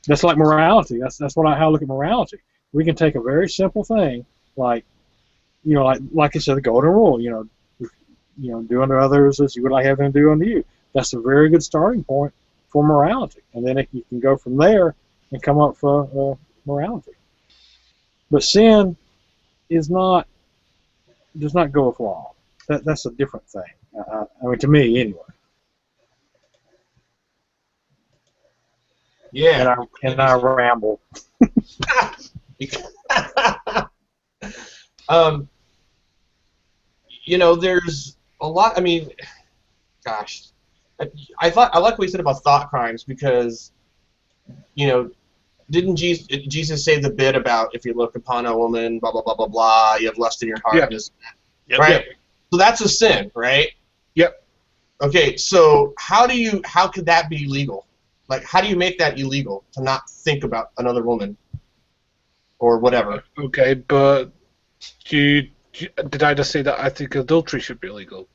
That's like morality. That's how I look at morality. We can take a very simple thing, like I said, the golden rule. Do unto others as you would like have them do unto you. That's a very good starting point for morality, and then you can go from there and come up for morality. But sin does not go with law. That's a different thing. I mean, to me, anyway. Yeah. And I ramble. There's a lot. I mean, gosh, I like what you said about thought crimes because, didn't Jesus say the bit about if you look upon a woman, blah blah blah blah blah, you have lust in your heart, and this, Yep. right? Yep. So that's a sin, right? Yep. Okay, so how could that be legal? Like, how do you make that illegal to not think about another woman or whatever? Okay, but did I just say that I think adultery should be illegal?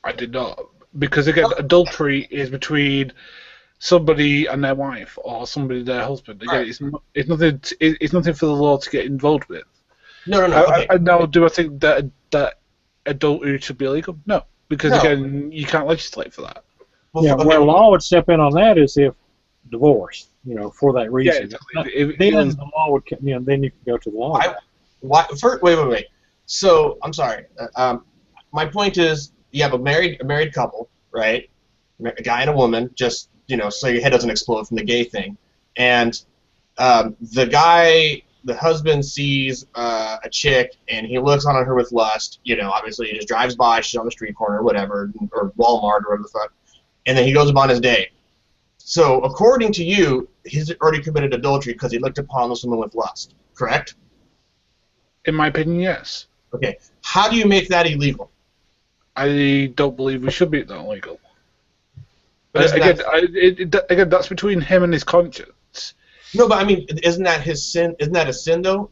I did not. Because, again, adultery is between somebody and their wife or somebody and their husband. Again, Right. it's nothing for the law to get involved with. No. Okay. Now, do I think that adultery should be illegal? No. Because, again, you can't legislate for that. Where law would step in on that is if divorce, for that reason. Yeah, exactly. Then the law would, then you can go to the law. Wait. So I'm sorry. My point is, you have a married couple, right? A guy and a woman, just so your head doesn't explode from the gay thing. And the husband sees a chick and he looks on her with lust. Obviously he just drives by, she's on the street corner, or whatever, or Walmart or whatever the fuck. And then he goes about his day. So according to you, he's already committed adultery because he looked upon this woman with lust, correct? In my opinion, yes. Okay. How do you make that illegal? I don't believe we should make that illegal. But Again, that's between him and his conscience. No, but I mean, isn't that his sin? Isn't that a sin, though?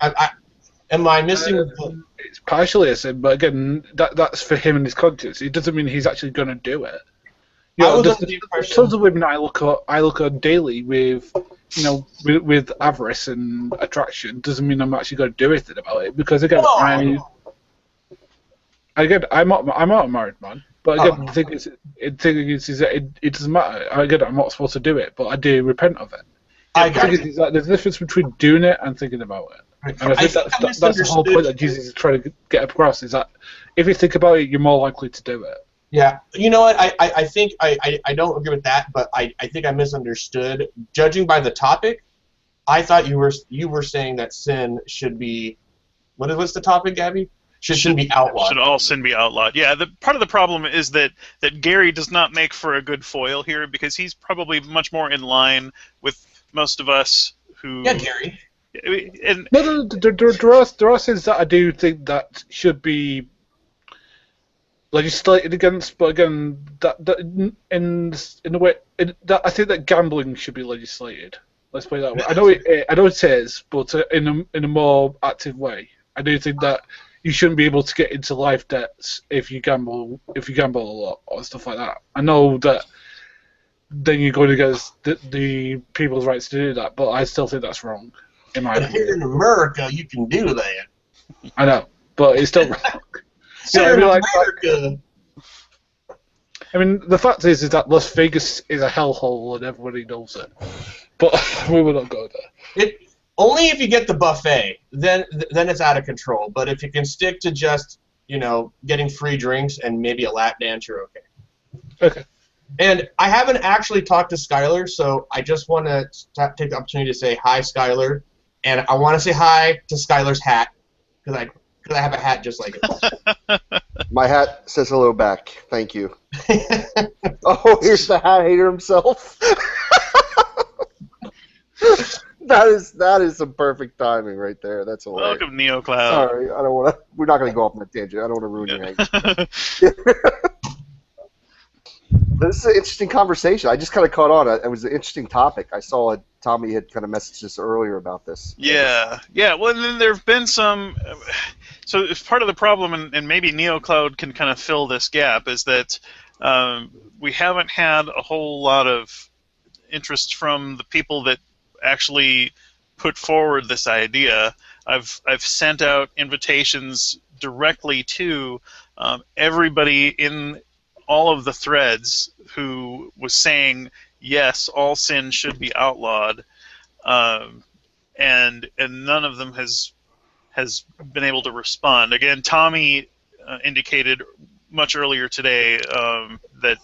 Am I missing? It's partially a sin, but again, that's for him and his conscience. It doesn't mean he's actually going to do it. There's tons of women I look at daily with, with avarice and attraction. Doesn't mean I'm actually going to do anything about it because again, I'm not a married man. But again, the thing is that it doesn't matter. Again, I'm not supposed to do it, but I do repent of it. There's a difference between doing it and thinking about it. And I think that's the whole point that Jesus is trying to get across, is that if you think about it, you're more likely to do it. Yeah, you know what? I think I don't agree with that, but I think I misunderstood. Judging by the topic, I thought you were saying that sin should be, what's the topic, Gabby? Should be outlawed. Should all sin be outlawed? Yeah. Part of the problem is that Gary does not make for a good foil here because he's probably much more in line with most of us who. Yeah, Gary. And there are things that I do think that should be legislated against, but again, that in a way, I think that gambling should be legislated. Let's put it that way. I know it is, but in a more active way. I do think that you shouldn't be able to get into life debts if you gamble a lot or stuff like that. I know that then you're going against the people's rights to do that, but I still think that's wrong. In my opinion. Here in America, you can do that. I know, but it's still wrong. America. I mean, the fact is that Las Vegas is a hellhole and everybody knows it. But we will not go there. Only if you get the buffet, then it's out of control. But if you can stick to just, getting free drinks and maybe a lap dance, you're okay. Okay. And I haven't actually talked to Skylar, so I just want to take the opportunity to say hi, Skylar. And I want to say hi to Skylar's hat, because I have a hat just like it. My hat says hello back. Thank you. Oh, here's the hat hater himself. That is some perfect timing right there. That's hilarious. Welcome, NeoCloud. Sorry, I don't want to. We're not going to go off on a tangent. I don't want to ruin your night. This is an interesting conversation. I just kind of caught on. It was an interesting topic. I saw it. Tommy had kind of messaged us earlier about this. Yeah. Well, and then there have been some. So it's part of the problem, and maybe NeoCloud can kind of fill this gap, is that we haven't had a whole lot of interest from the people that actually put forward this idea. I've sent out invitations directly to everybody in all of the threads who was saying yes, all sin should be outlawed, and none of them has been able to respond. Again, Tommy indicated much earlier today that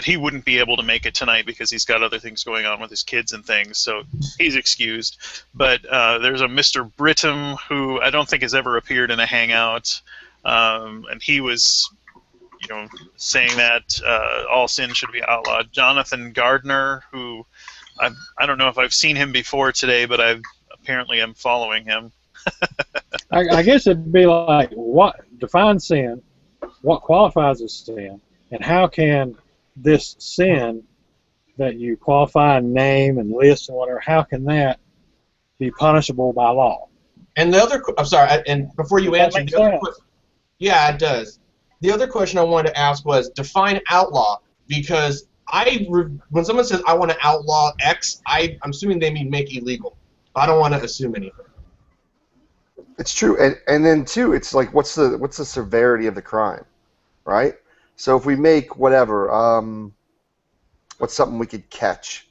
he wouldn't be able to make it tonight because he's got other things going on with his kids and things, so he's excused. But there's a Mr. Brittam who I don't think has ever appeared in a hangout, and he was, saying that all sin should be outlawed. Jonathan Gardner, who I don't know if I've seen him before today, but I apparently am following him. I guess it'd be like, what defines sin, what qualifies as sin, and how can this sin that you qualify and name and list and whatever, how can that be punishable by law? And the other, I'm sorry, and before you answer, the other question, yeah, it does. The other question I wanted to ask was define outlaw, because when someone says I want to outlaw X, I'm assuming they mean make illegal. I don't want to assume anything. It's true, and then too, it's like what's the severity of the crime, right? So if we make whatever, what's something we could catch?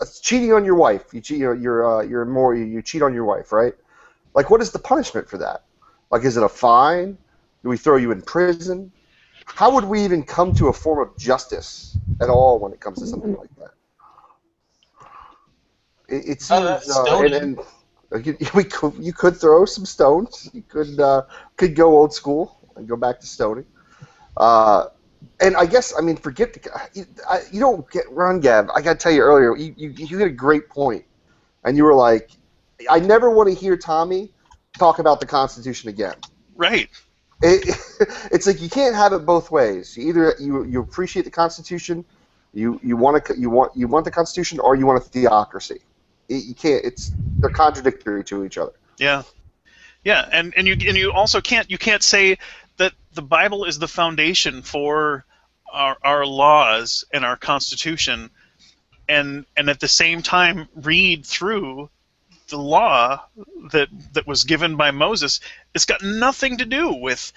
It's cheating on your wife. You cheat, you cheat on your wife, right? Like, what is the punishment for that? Like, is it a fine? Do we throw you in prison? How would we even come to a form of justice at all when it comes to something like that? It seems, and you could throw some stones. You could go old school and go back to stoning. And I guess, I mean, forget you don't get Ron Gav. I got to tell you earlier, you had a great point, and you were like, I never want to hear Tommy talk about the Constitution again. Right. It's like you can't have it both ways. Either you appreciate the Constitution, you want the Constitution, or you want a theocracy. You can't. They're contradictory to each other. Yeah, and you also can't say that the Bible is the foundation for our laws and our Constitution, and at the same time read through the law that was given by Moses. It's got nothing to do with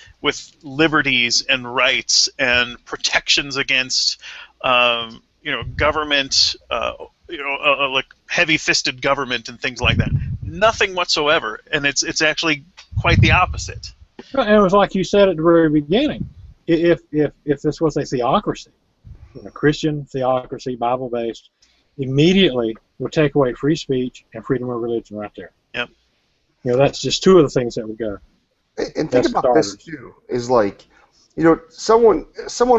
liberties and rights and protections against government, like heavy-fisted government and things like that. Nothing whatsoever, and it's actually quite the opposite. And it was like you said at the very beginning. If this was a theocracy, Christian theocracy, Bible-based, immediately would take away free speech and freedom of religion right there. Yep. That's just two of the things that would go. And think about this too, is like, someone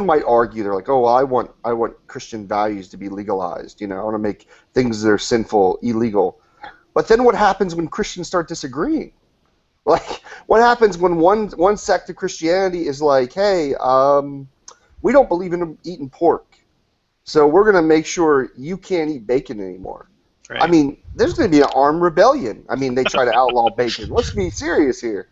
might argue, they're like, oh, well, I want Christian values to be legalized. I want to make things that are sinful illegal. But then what happens when Christians start disagreeing? Like, what happens when one sect of Christianity is like, hey, we don't believe in eating pork, so we're going to make sure you can't eat bacon anymore. Right. I mean, there's going to be an armed rebellion. I mean, they try to outlaw bacon. Let's be serious here.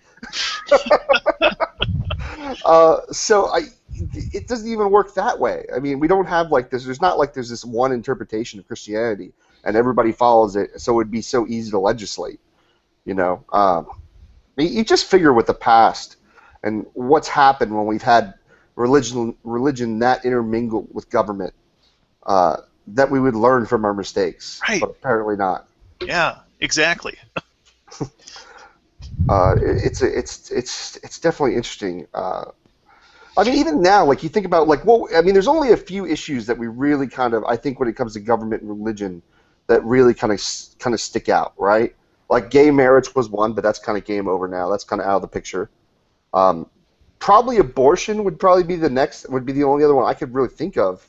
It doesn't even work that way. I mean, we don't have like this. There's not like there's this one interpretation of Christianity and everybody follows it, so it'd be so easy to legislate. You just figure with the past and what's happened when we've had religion that intermingled with government, that we would learn from our mistakes. Right. But apparently not. Yeah, exactly. It's definitely interesting. I mean, even now, like you think about, like, there's only a few issues that we really kind of, I think, when it comes to government and religion, that really kind of stick out, right? Like gay marriage was one, but that's kind of game over now. That's kind of out of the picture. Probably abortion would probably be the only other one I could really think of.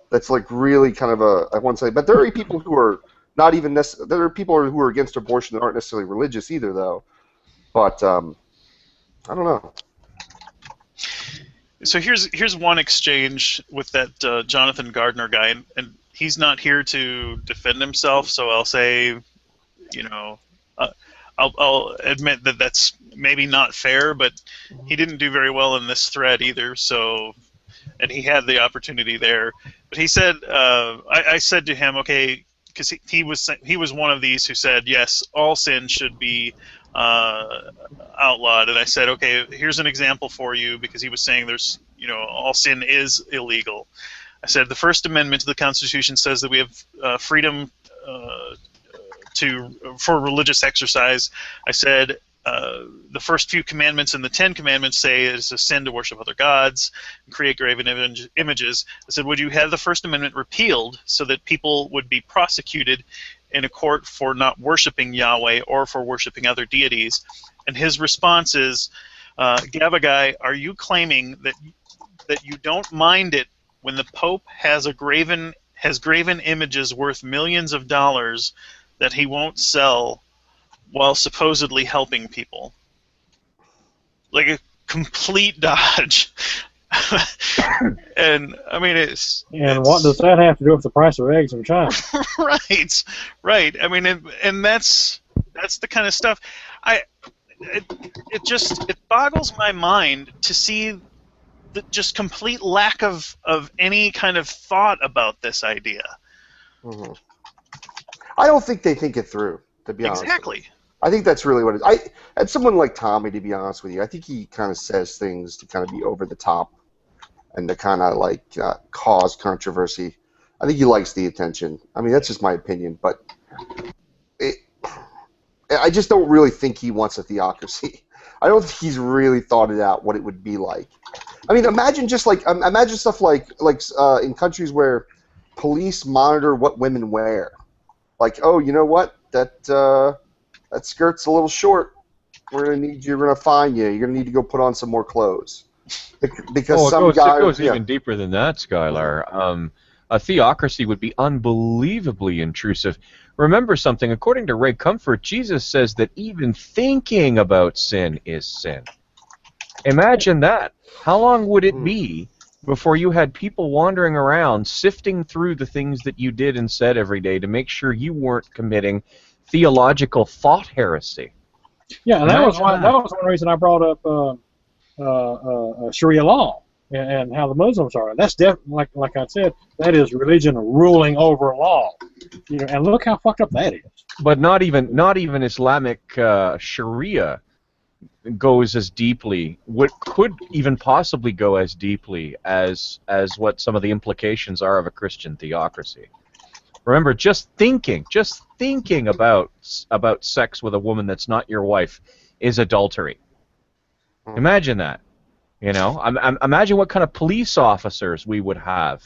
That's like really kind of I won't say, but there are people who are not even there are people who are against abortion that aren't necessarily religious either, though. But I don't know. So here's one exchange with that Jonathan Gardner guy, and he's not here to defend himself. So I'll say, you know, uh, I'll admit that that's maybe not fair, but he didn't do very well in this thread either. So, and he had the opportunity there, but he said, I said to him, okay, because he was one of these who said yes, all sin should be outlawed, and I said, okay, here's an example for you, because he was saying there's, all sin is illegal. I said the First Amendment to the Constitution says that we have freedom for religious exercise. I said the first few commandments in the Ten Commandments say it's a sin to worship other gods and create graven images. I said, would you have the First Amendment repealed so that people would be prosecuted in a court for not worshiping Yahweh or for worshiping other deities? And his response is, Gavagai, are you claiming that you don't mind it when the Pope has graven images worth millions of dollars that he won't sell while supposedly helping people? Like a complete dodge. And I mean, what does that have to do with the price of eggs in China? right. I mean, and that's the kind of stuff. It boggles my mind to see the just complete lack of any kind of thought about this idea. Mm-hmm. I don't think they think it through, to be honest. Exactly. I think that's really what it is. And someone like Tommy, to be honest with you, I think he kind of says things to kind of be over the top and to kind of like cause controversy. I think he likes the attention. I mean, that's just my opinion, but I just don't really think he wants a theocracy. I don't think he's really thought it out what it would be like. I mean, imagine stuff like in countries where police monitor what women wear. Like, oh, you know what? That skirt's a little short. We're gonna fine you. You're gonna need to go put on some more clothes. Because it goes even deeper than that, Skylar. A theocracy would be unbelievably intrusive. Remember something, according to Ray Comfort, Jesus says that even thinking about sin is sin. Imagine that. How long would it be before you had people wandering around sifting through the things that you did and said every day to make sure you weren't committing theological thought heresy? Yeah, and that was one reason I brought up Sharia law and how the Muslims are. That's definitely, like I said, that is religion ruling over law. And look how fucked up that is. But not even Islamic Sharia goes as deeply, what could even possibly go as deeply as what some of the implications are of a Christian theocracy. Remember, just thinking about sex with a woman that's not your wife is adultery. Imagine that. Imagine what kind of police officers we would have.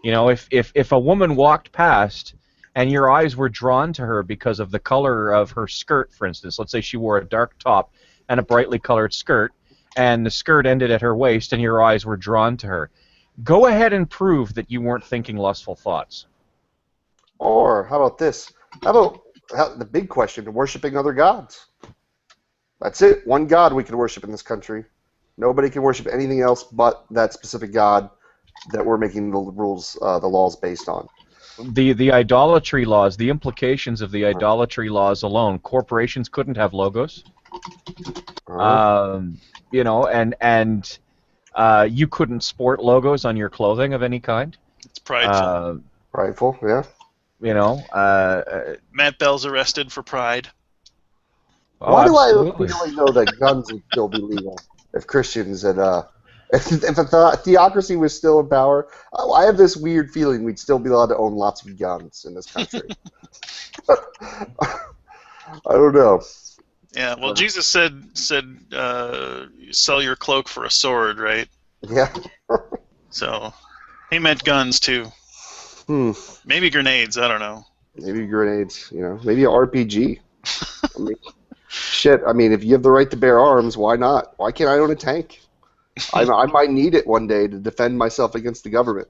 If a woman walked past and your eyes were drawn to her because of the color of her skirt, for instance. Let's say she wore a dark top and a brightly colored skirt, and the skirt ended at her waist and your eyes were drawn to her. Go ahead and prove that you weren't thinking lustful thoughts. Or, how about this? How about the big question, worshiping other gods? That's it. One God we can worship in this country. Nobody can worship anything else but that specific God that we're making the rules, the laws based on. The idolatry laws, the implications of the idolatry laws alone, corporations couldn't have logos. And you couldn't sport logos on your clothing of any kind. It's prideful. Prideful, yeah. Matt Bell's arrested for pride. Why do I really know that guns would still be legal if Christians and if a theocracy was still in power? I have this weird feeling we'd still be allowed to own lots of guns in this country. I don't know. Yeah, well, Jesus said, sell your cloak for a sword, right? Yeah. So he meant guns too. Maybe grenades. I don't know. Maybe grenades. Maybe an RPG. Shit. I mean, if you have the right to bear arms, why not? Why can't I own a tank? I might need it one day to defend myself against the government.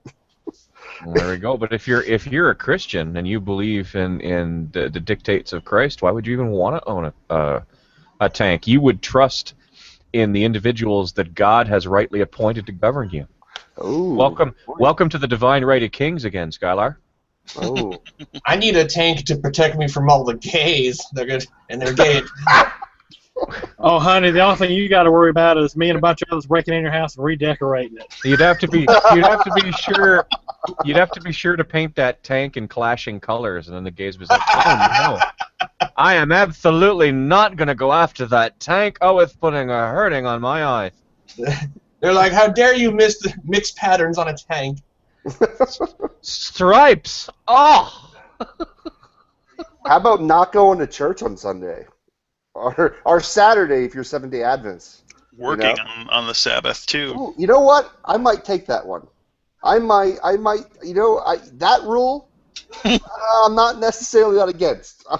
Well, there we go. But if you're a Christian and you believe in the dictates of Christ, why would you even want to own a tank? You would trust in the individuals that God has rightly appointed to govern you. Oh, Welcome to the divine right of kings again, Skylar. oh. I need a tank to protect me from all the gays. They're gay. Oh, honey, the only thing you got to worry about is me and a bunch of others breaking in your house and redecorating it. You'd have to be sure to paint that tank in clashing colors, and then the gays was like, oh no, I am absolutely not going to go after that tank. Oh, it's putting a hurting on my eye. They're like, how dare you mix patterns on a tank? Stripes. Oh. How about not going to church on Sunday? Or Saturday if you're Seventh-day Adventists. Working on the Sabbath too. Ooh, you know what? I might take that one. I might. That rule. I'm not necessarily not against. I'm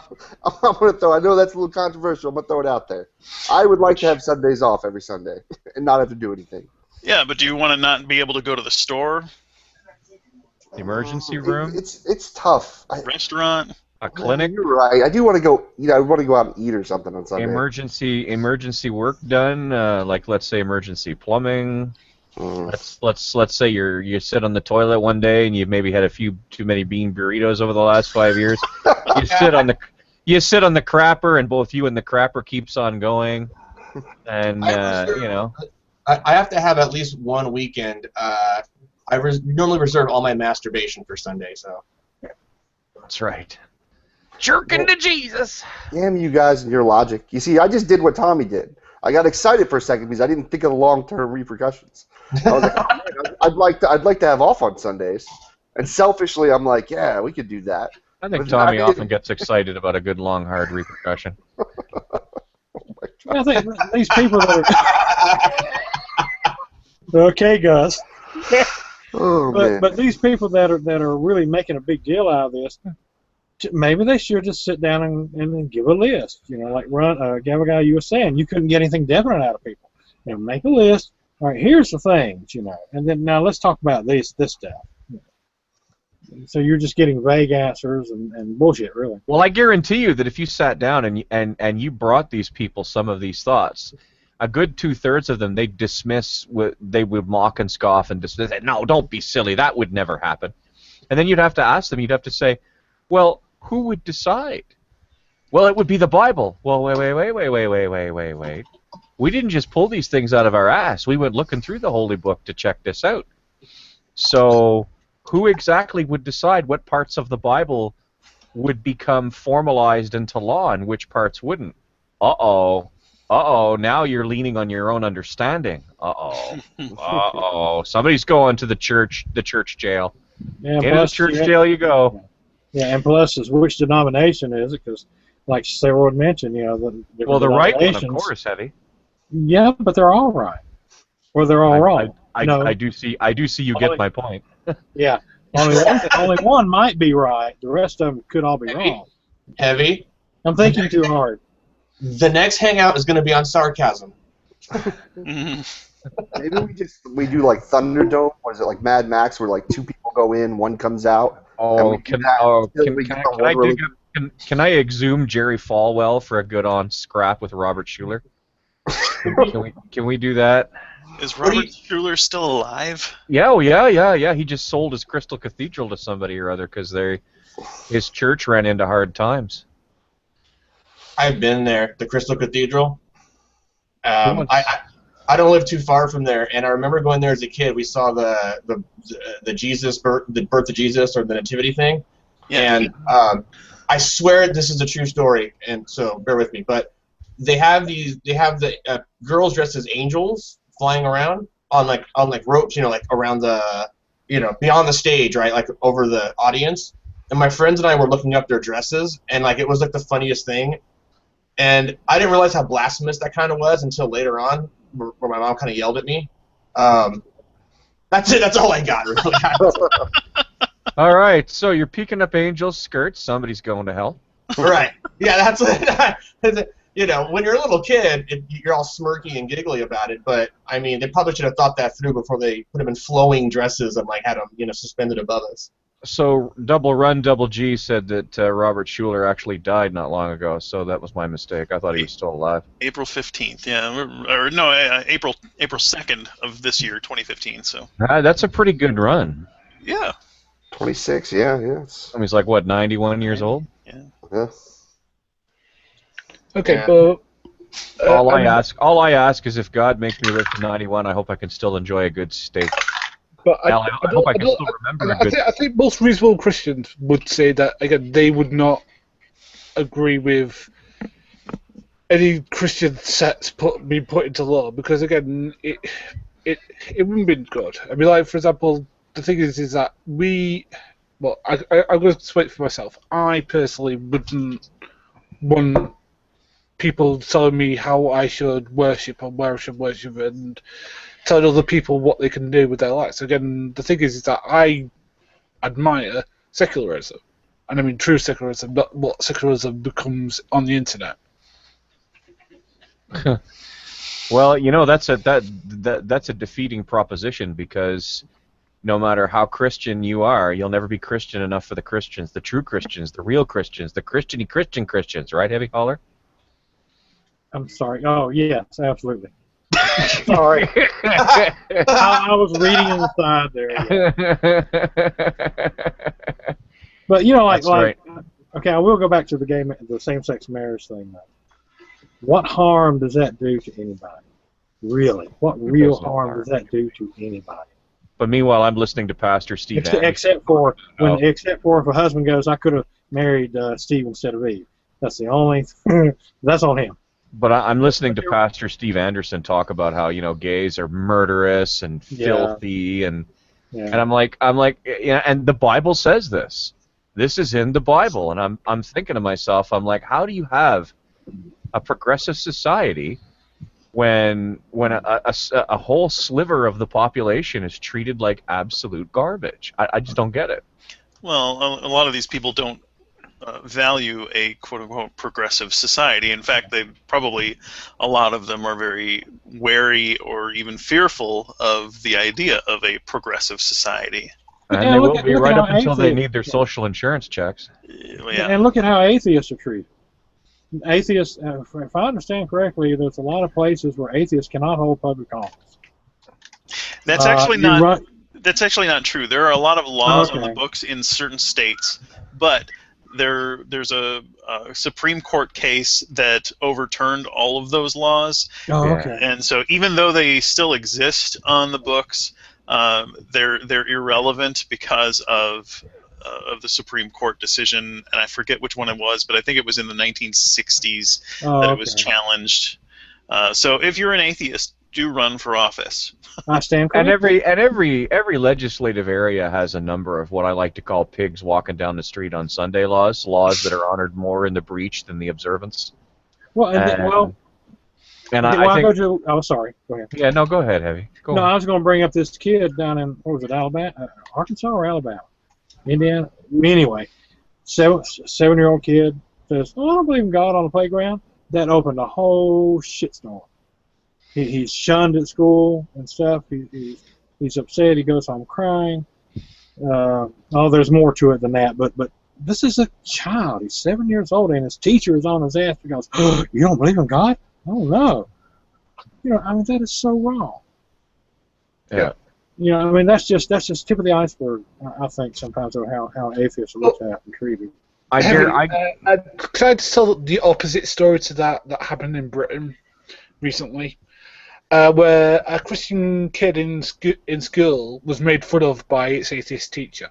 gonna throw. I know that's a little controversial. I'm gonna throw it out there. I would like to have Sundays off every Sunday and not have to do anything. Yeah, but do you want to not be able to go to the store, The emergency room. It's tough. restaurant? A clinic. You're right. I do want to go. I want to go out and eat or something on Sunday. Emergency work done. Like let's say emergency plumbing. Let's say you sit on the toilet one day and you've maybe had a few too many bean burritos over the last 5 years. You sit on the crapper, and both you and the crapper keeps on going. And I have to have at least one weekend. I normally reserve all my masturbation for Sunday, so. That's right. Jerking to Jesus. Damn you guys and your logic. You see, I just did what Tommy did. I got excited for a second because I didn't think of the long-term repercussions. I was like, oh, man, I'd like to have off on Sundays. And selfishly, I'm like, yeah, we could do that. I think Tommy often gets excited about a good long hard repercussion. I think these people that are okay, Gus. But these people that are really making a big deal out of this, maybe they should just sit down and give a list. Like Gavin, you were saying, you couldn't get anything definite out of people. Make a list. All right, here's the things, and then now let's talk about this stuff. So you're just getting vague answers and bullshit, really. Well, I guarantee you that if you sat down and you brought these people some of these thoughts, a good 2/3 of them they'd dismiss. They would mock and scoff and dismiss. No, don't be silly. That would never happen. And then you'd have to ask them. You'd have to say, well, who would decide? Well, it would be the Bible. Well, wait. We didn't just pull these things out of our ass. We went looking through the Holy Book to check this out. So who exactly would decide what parts of the Bible would become formalized into law and which parts wouldn't? Uh-oh, now you're leaning on your own understanding. Somebody's going to the church jail. Yeah, into the church jail you go. Yeah, and plus, which denomination is it? Because, like Sarah would mention, the right one, of course, Heavy. Yeah, but they're all right, or they're all wrong. I do see you get my point. Yeah, only one might be right. The rest of them could all be wrong. Heavy. I'm thinking too hard. The next hangout is going to be on sarcasm. Maybe we do like Thunderdome. What is it, like Mad Max, where like two people go in, one comes out. Can I exhume Jerry Falwell for a good on scrap with Robert Schuller? Can we do that? Is Robert Schuller still alive? Yeah. He just sold his Crystal Cathedral to somebody or other because his church ran into hard times. I've been there, the Crystal Cathedral. I don't live too far from there, and I remember going there as a kid. We saw the Jesus birth of Jesus, or the nativity thing, and I swear this is a true story, and so bear with me. But they have the girls dressed as angels flying around on ropes, like around the beyond the stage, right, like over the audience. And my friends and I were looking up their dresses, and it was like the funniest thing. And I didn't realize how blasphemous that kind of was until later on, where my mom kind of yelled at me. That's it. That's all I got, really. All right. So you're peeking up angels' skirts. Somebody's going to hell. Right. Yeah, that's it. When you're a little kid, you're all smirky and giggly about it. But, I mean, they probably should have thought that through before they put them in flowing dresses and, had them, suspended above us. So Double Run Double G said that Robert Schuller actually died not long ago, so that was my mistake. I thought he was still alive. April 15th, yeah, or no, April 2nd of this year, 2015. So That's a pretty good run. yeah, 26, yeah. I mean, he's like, what, 91 years old? Yeah. Okay, Yeah. but All I ask is if God makes me live to 91, I hope I can still enjoy a good steak. But I hope I can still remember a good. I think most reasonable Christians would say that again they would not agree with any Christian sects being put into law because again it wouldn't be good. I mean, like for example, the thing is that I'm going to speak for myself. I personally wouldn't want people telling me how I should worship and where I should worship and telling other people what they can do with their lives. Again, the thing is that I admire secularism, and I mean true secularism, not what secularism becomes on the internet. Well, that's a defeating proposition because no matter how Christian you are, you'll never be Christian enough for the Christians, the true Christians, the real Christians, the Christian Christians, right, Heavy Holler? I'm sorry. Oh, yes, absolutely. Sorry. I was reading on the side there. Yeah. But, Right. okay, I will go back to the same-sex marriage thing, though. What harm does that do to anybody? Really? What real harm does that do to anybody? But meanwhile, I'm listening to Pastor Steve Anderson. Except for if a husband goes, I could have married Steve instead of Eve. That's the only. That's on him. But I'm listening to Pastor Steve Anderson talk about how gays are murderous and filthy and I'm like and the Bible says this. This is in the Bible, and I'm thinking to myself, I'm like, how do you have a progressive society when a whole sliver of the population is treated like absolute garbage? I just don't get it. well, a lot of these people don't value a quote-unquote progressive society. In fact, a lot of them are very wary or even fearful of the idea of a progressive society. And they will be right up until they need their social insurance checks. Yeah. And look at how atheists are treated. Atheists, if I understand correctly, there's a lot of places where atheists cannot hold public office. That's actually not true. There are a lot of laws on the books in certain states, but there's a Supreme Court case that overturned all of those laws. Oh, okay. And so even though they still exist on the books, they're irrelevant because of the Supreme Court decision, and I forget which one it was, but I think it was in the 1960s that it was challenged. So if you're an atheist, do run for office. I stand corrected. And every legislative area has a number of what I like to call pigs walking down the street on Sunday laws that are honored more in the breach than the observance. Well, I think. Sorry. Go ahead. Yeah, no, go ahead, Heavy. Go on. I was going to bring up this kid down in Alabama, Arkansas or Alabama, Indiana. Anyway, 7-year-old kid says, "Oh, I don't believe in God" on the playground. That opened a whole shitstorm. He's shunned at school and stuff. He's upset. He goes home crying. There's more to it than that. But this is a child. He's 7 years old, and his teacher is on his ass. He goes, "Oh, you don't believe in God? Oh no." That is so wrong. Yeah. That's just tip of the iceberg. I think sometimes of how atheists are looked at and treated. Can I just tell the opposite story to that happened in Britain recently? Where a Christian kid in school was made fun of by its atheist teacher.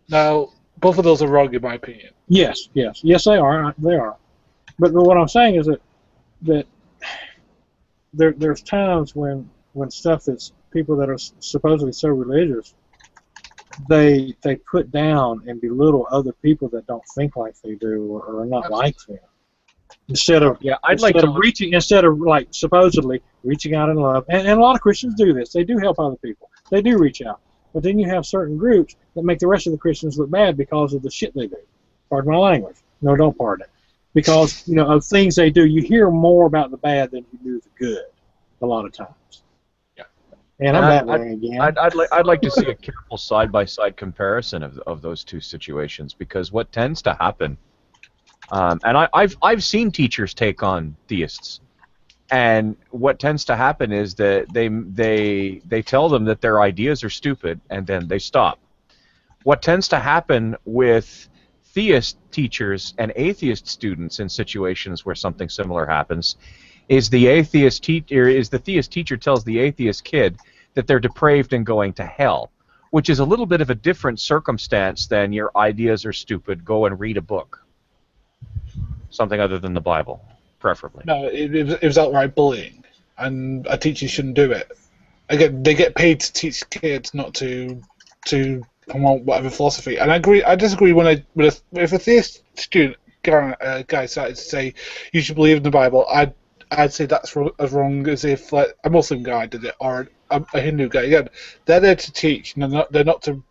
Now, both of those are wrong in my opinion. Yes, they are. They are. But what I'm saying is that there's times when stuff that's people that are supposedly so religious, they put down and belittle other people that don't think like they do or are not like them. Instead of supposedly reaching out in love, and a lot of Christians do this. They do help other people. They do reach out. But then you have certain groups that make the rest of the Christians look bad because of the shit they do. Pardon my language. No, don't pardon it. Because of things they do, you hear more about the bad than you do the good. A lot of times. Yeah. And I'm babbling again. I'd like to see a careful side-by-side comparison of those two situations, because what tends to happen, and I've seen teachers take on theists, and what tends to happen is that they tell them that their ideas are stupid, and then they stop. What tends to happen with theist teachers and atheist students in situations where something similar happens is the theist teacher tells the atheist kid that they're depraved and going to hell, which is a little bit of a different circumstance than your ideas are stupid, go and read a book. Something other than the Bible, preferably. No, it was outright bullying, and a teacher shouldn't do it. Again, they get paid to teach kids, not to promote whatever philosophy. And I disagree if a theist student guy started to say you should believe in the Bible, I'd say that's as wrong as if like a Muslim guy did it or a Hindu guy. Again, they're there to teach, and they're not to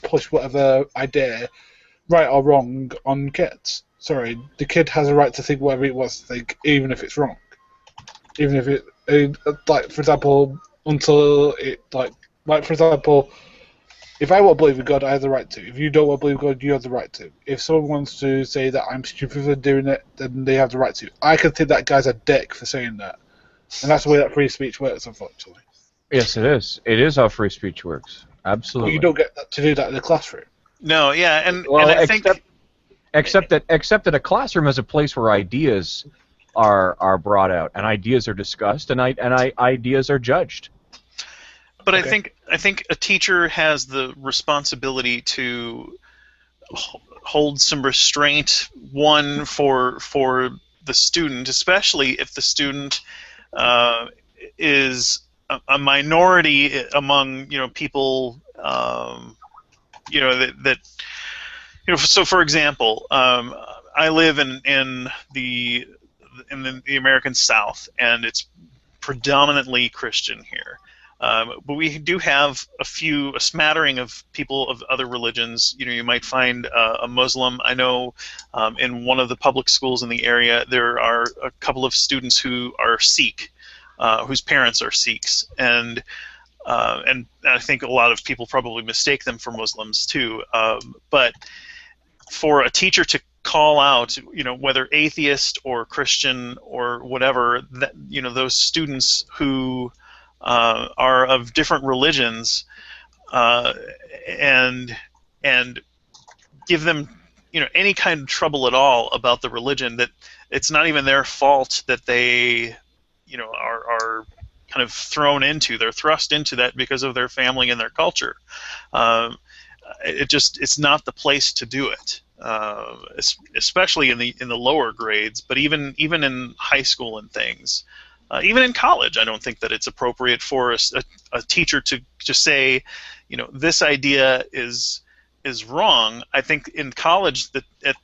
push whatever idea, right or wrong, on kids. Sorry, the kid has a right to think whatever it wants to think, even if it's wrong. Even if like for example, for example, if I want to believe in God, I have the right to. If you don't want to believe in God, you have the right to. If someone wants to say that I'm stupid for doing it, then they have the right to. I can think that guy's a dick for saying that. And that's the way that free speech works, unfortunately. Yes, it is. It is how free speech works. Absolutely. But you don't get to do that in the classroom. No, yeah, and I think... Except that a classroom is a place where ideas are brought out, and ideas are discussed, and ideas are judged. But okay. I think a teacher has the responsibility to hold some restraint, one for the student, especially if the student is a minority among people that so for example, I live in the American South, and it's predominantly Christian here. But we do have a smattering of people of other religions. You might find a Muslim. I know in one of the public schools in the area there are a couple of students who are Sikh, whose parents are Sikhs, and I think a lot of people probably mistake them for Muslims too. But for a teacher to call out, whether atheist or Christian or whatever, that those students who are of different religions, and give them any kind of trouble at all about the religion, that it's not even their fault that they are kind of they're thrust into that because of their family and their culture. It's not the place to do it, especially in the lower grades, but even in high school and things. Even in college, I don't think that it's appropriate for a teacher to just say, this idea is wrong. I think in college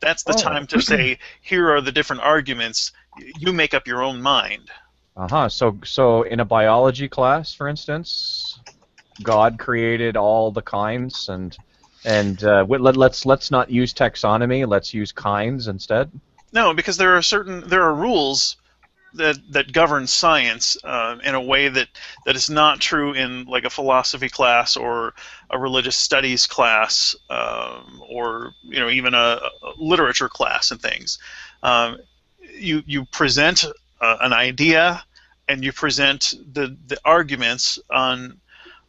that's the time to say, here are the different arguments. You make up your own mind. So in a biology class, for instance, God created all the kinds, and let's not use taxonomy. Let's use kinds instead. No, because there are rules that govern science in a way that is not true in like a philosophy class or a religious studies class, or even a literature class and things. You present an idea, and you present the arguments on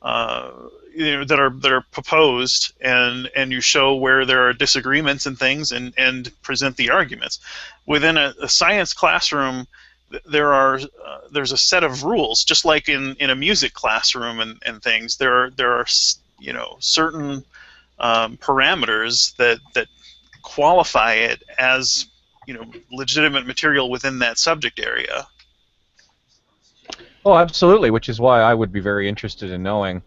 that are proposed, and you show where there are disagreements and things, and present the arguments. Within a science classroom, there's a set of rules, just like in a music classroom and things. There are certain parameters that qualify it as legitimate material within that subject area. Oh, absolutely, which is why I would be very interested in knowing.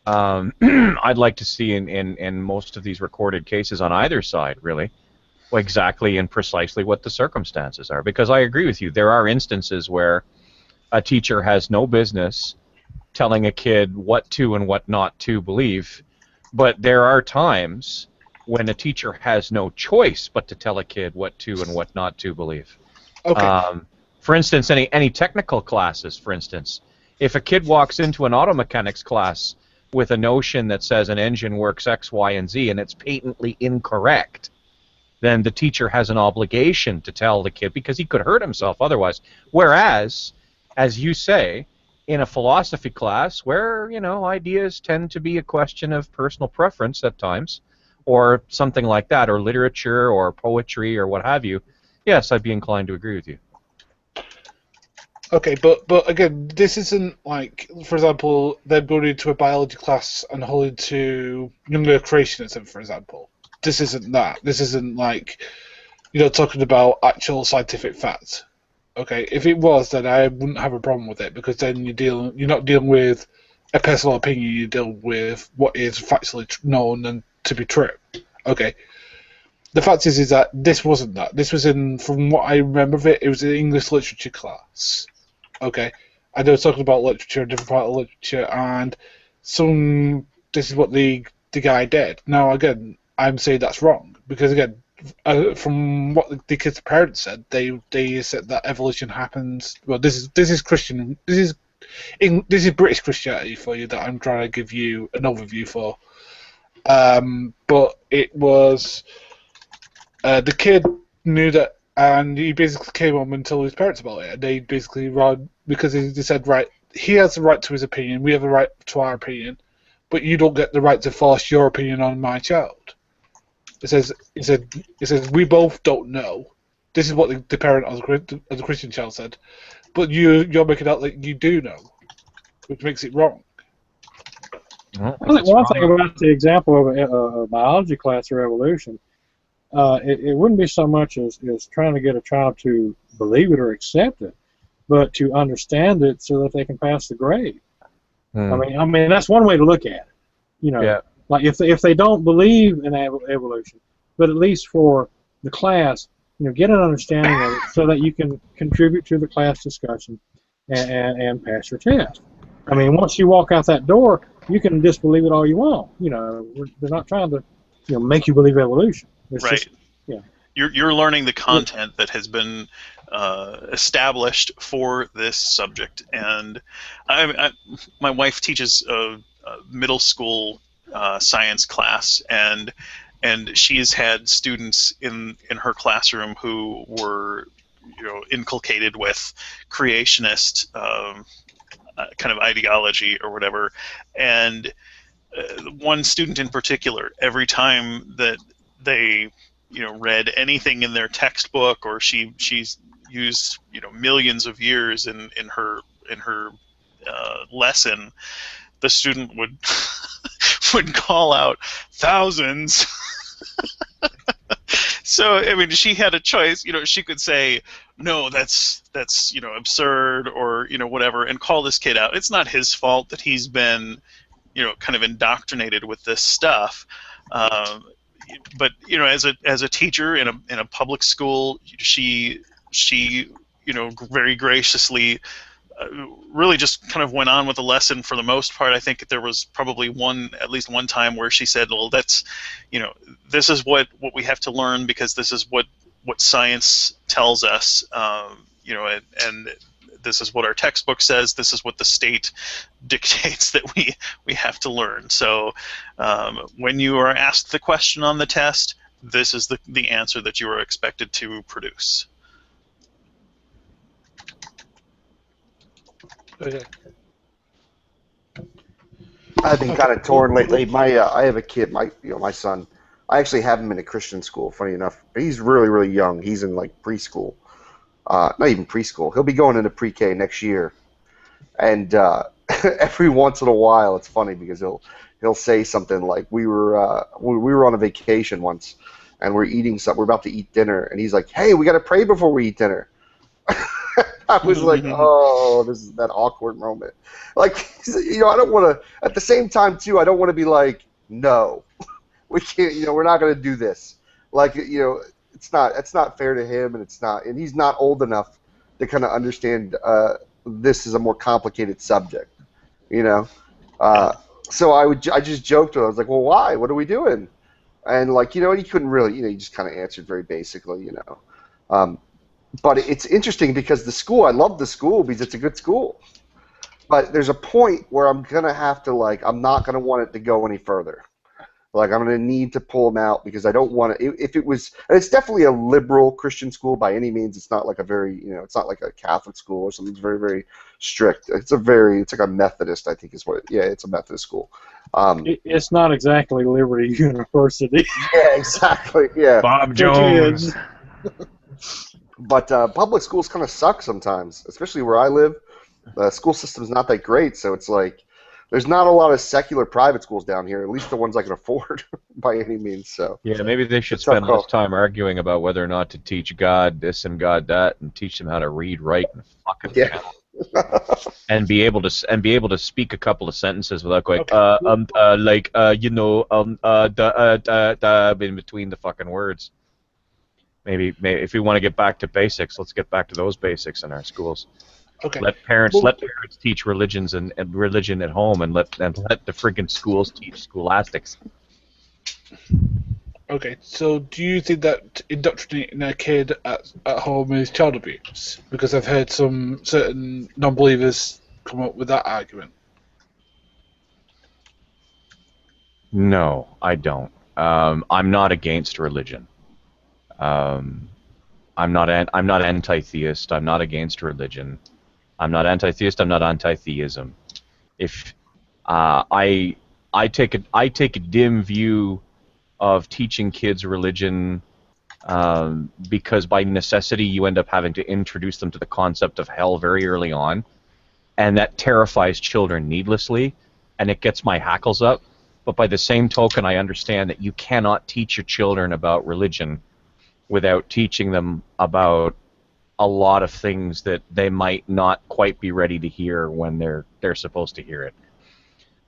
I'd like to see in most of these recorded cases on either side, really, exactly and precisely what the circumstances are. Because I agree with you, there are instances where a teacher has no business telling a kid what to and what not to believe, but there are times when a teacher has no choice but to tell a kid what to and what not to believe. Okay. For instance, any technical classes, for instance, If a kid walks into an auto mechanics class with a notion that says an engine works X, Y, and Z, and it's patently incorrect, then the teacher has an obligation to tell the kid, because he could hurt himself otherwise. Whereas, as you say, in a philosophy class where, ideas tend to be a question of personal preference at times, or something like that, or literature or poetry or what have you, yes, I'd be inclined to agree with you. Okay, but again, this isn't like, for example, them going into a biology class and holding to younger creationism, for example. This isn't that. This isn't like, talking about actual scientific facts. Okay, if it was, then I wouldn't have a problem with it, because then you're not dealing with a personal opinion. You deal with what is factually known and to be true. Okay. The fact is that this wasn't that. This was from what I remember of it, it was an English literature class. Okay, and they were talking about literature, a different part of literature, and this is what the guy did. Now, again, I'm saying that's wrong, because, again, from what the kids' parents said, they said that evolution happens. Well, this is Christian. This is British Christianity for you that I'm trying to give you an overview for. But it was the kid knew that. And he basically came home and told his parents about it. And they basically because they said, right, he has the right to his opinion, we have the right to our opinion, but you don't get the right to force your opinion on my child. It says, we both don't know. This is what the parent of the Christian child said. But you're making out that you do know, which makes it wrong. I think one thing about the example of a biology class or evolution, it wouldn't be so much as trying to get a child to believe it or accept it, but to understand it so that they can pass the grade. I mean that's one way to look at it. Yeah. Like if they don't believe in evolution, but at least for the class, get an understanding of it so that you can contribute to the class discussion and pass your test. I mean, once you walk out that door, you can disbelieve it all you want. They're not trying to make you believe evolution. It's right. Just, yeah. You're learning the content that has been established for this subject, and my wife teaches a middle school science class, and she's had students in her classroom who were inculcated with creationist kind of ideology or whatever, and one student in particular, every time that they read anything in their textbook, or she's used millions of years in her lesson, the student would would call out thousands. So I mean, she had a choice. She could say, no, that's absurd, or whatever, and call this kid out. It's not his fault that he's been kind of indoctrinated with this stuff. But as a teacher in a public school, she very graciously really just kind of went on with the lesson for the most part. I think there was probably at least one time where she said, well, that's this is what we have to learn, because this is what science tells us, and this is what our textbook says, this is what the state dictates that we have to learn. So when you are asked the question on the test, this is the answer that you are expected to produce. Okay. I've been kind of torn lately. I have a kid, my son. I actually have him in a Christian school, funny enough. But he's really, really young. He's in like preschool. Not even preschool. He'll be going into pre-K next year. And every once in a while, it's funny because he'll say something like, we were on a vacation once, and we're eating something. We're about to eat dinner, and he's like, "Hey, we got to pray before we eat dinner." I was like, "Oh, this is that awkward moment." Like, I don't want to. At the same time, too, I don't want to be like, "No, we can't. We're not going to do this." Like, it's not fair to him, and he's not old enough to kind of understand this is a more complicated subject, So I just joked with him. I was like, "Well, why? What are we doing?" And like, he couldn't really, he just kind of answered very basically, But it's interesting because I love the school because it's a good school. But there's a point where I'm gonna have to I'm not gonna want it to go any further. Like I'm gonna need to pull them out because I don't want to. If it was, and it's definitely a liberal Christian school by any means. It's not like a very, it's not like a Catholic school or something. It's very, very strict. It's like a Methodist, I think is what. Yeah, it's a Methodist school. It's not exactly Liberty University. Yeah, exactly. Yeah. Bob Jones. But public schools kind of suck sometimes, especially where I live. The school system's not that great, so it's like there's not a lot of secular private schools down here, at least the ones I can afford by any means. So yeah, maybe they should spend less time arguing about whether or not to teach God this and God that, and teach them how to read, write, and fucking and be able to speak a couple of sentences without going in between the fucking words. Maybe if we want to get back to basics, let's get back to those basics in our schools. Okay. Let parents teach religions and religion at home, and let the friggin' schools teach scholastics. Okay, so do you think that indoctrinating a kid at home is child abuse? Because I've heard some certain non-believers come up with that argument. No, I don't. I'm not against religion. I'm not anti-theist. I'm not against religion. I'm not anti-theist. I'm not anti-theism. If I take a dim view of teaching kids religion because by necessity you end up having to introduce them to the concept of hell very early on, and that terrifies children needlessly, and it gets my hackles up. But by the same token, I understand that you cannot teach your children about religion without teaching them about a lot of things that they might not quite be ready to hear when they're supposed to hear it.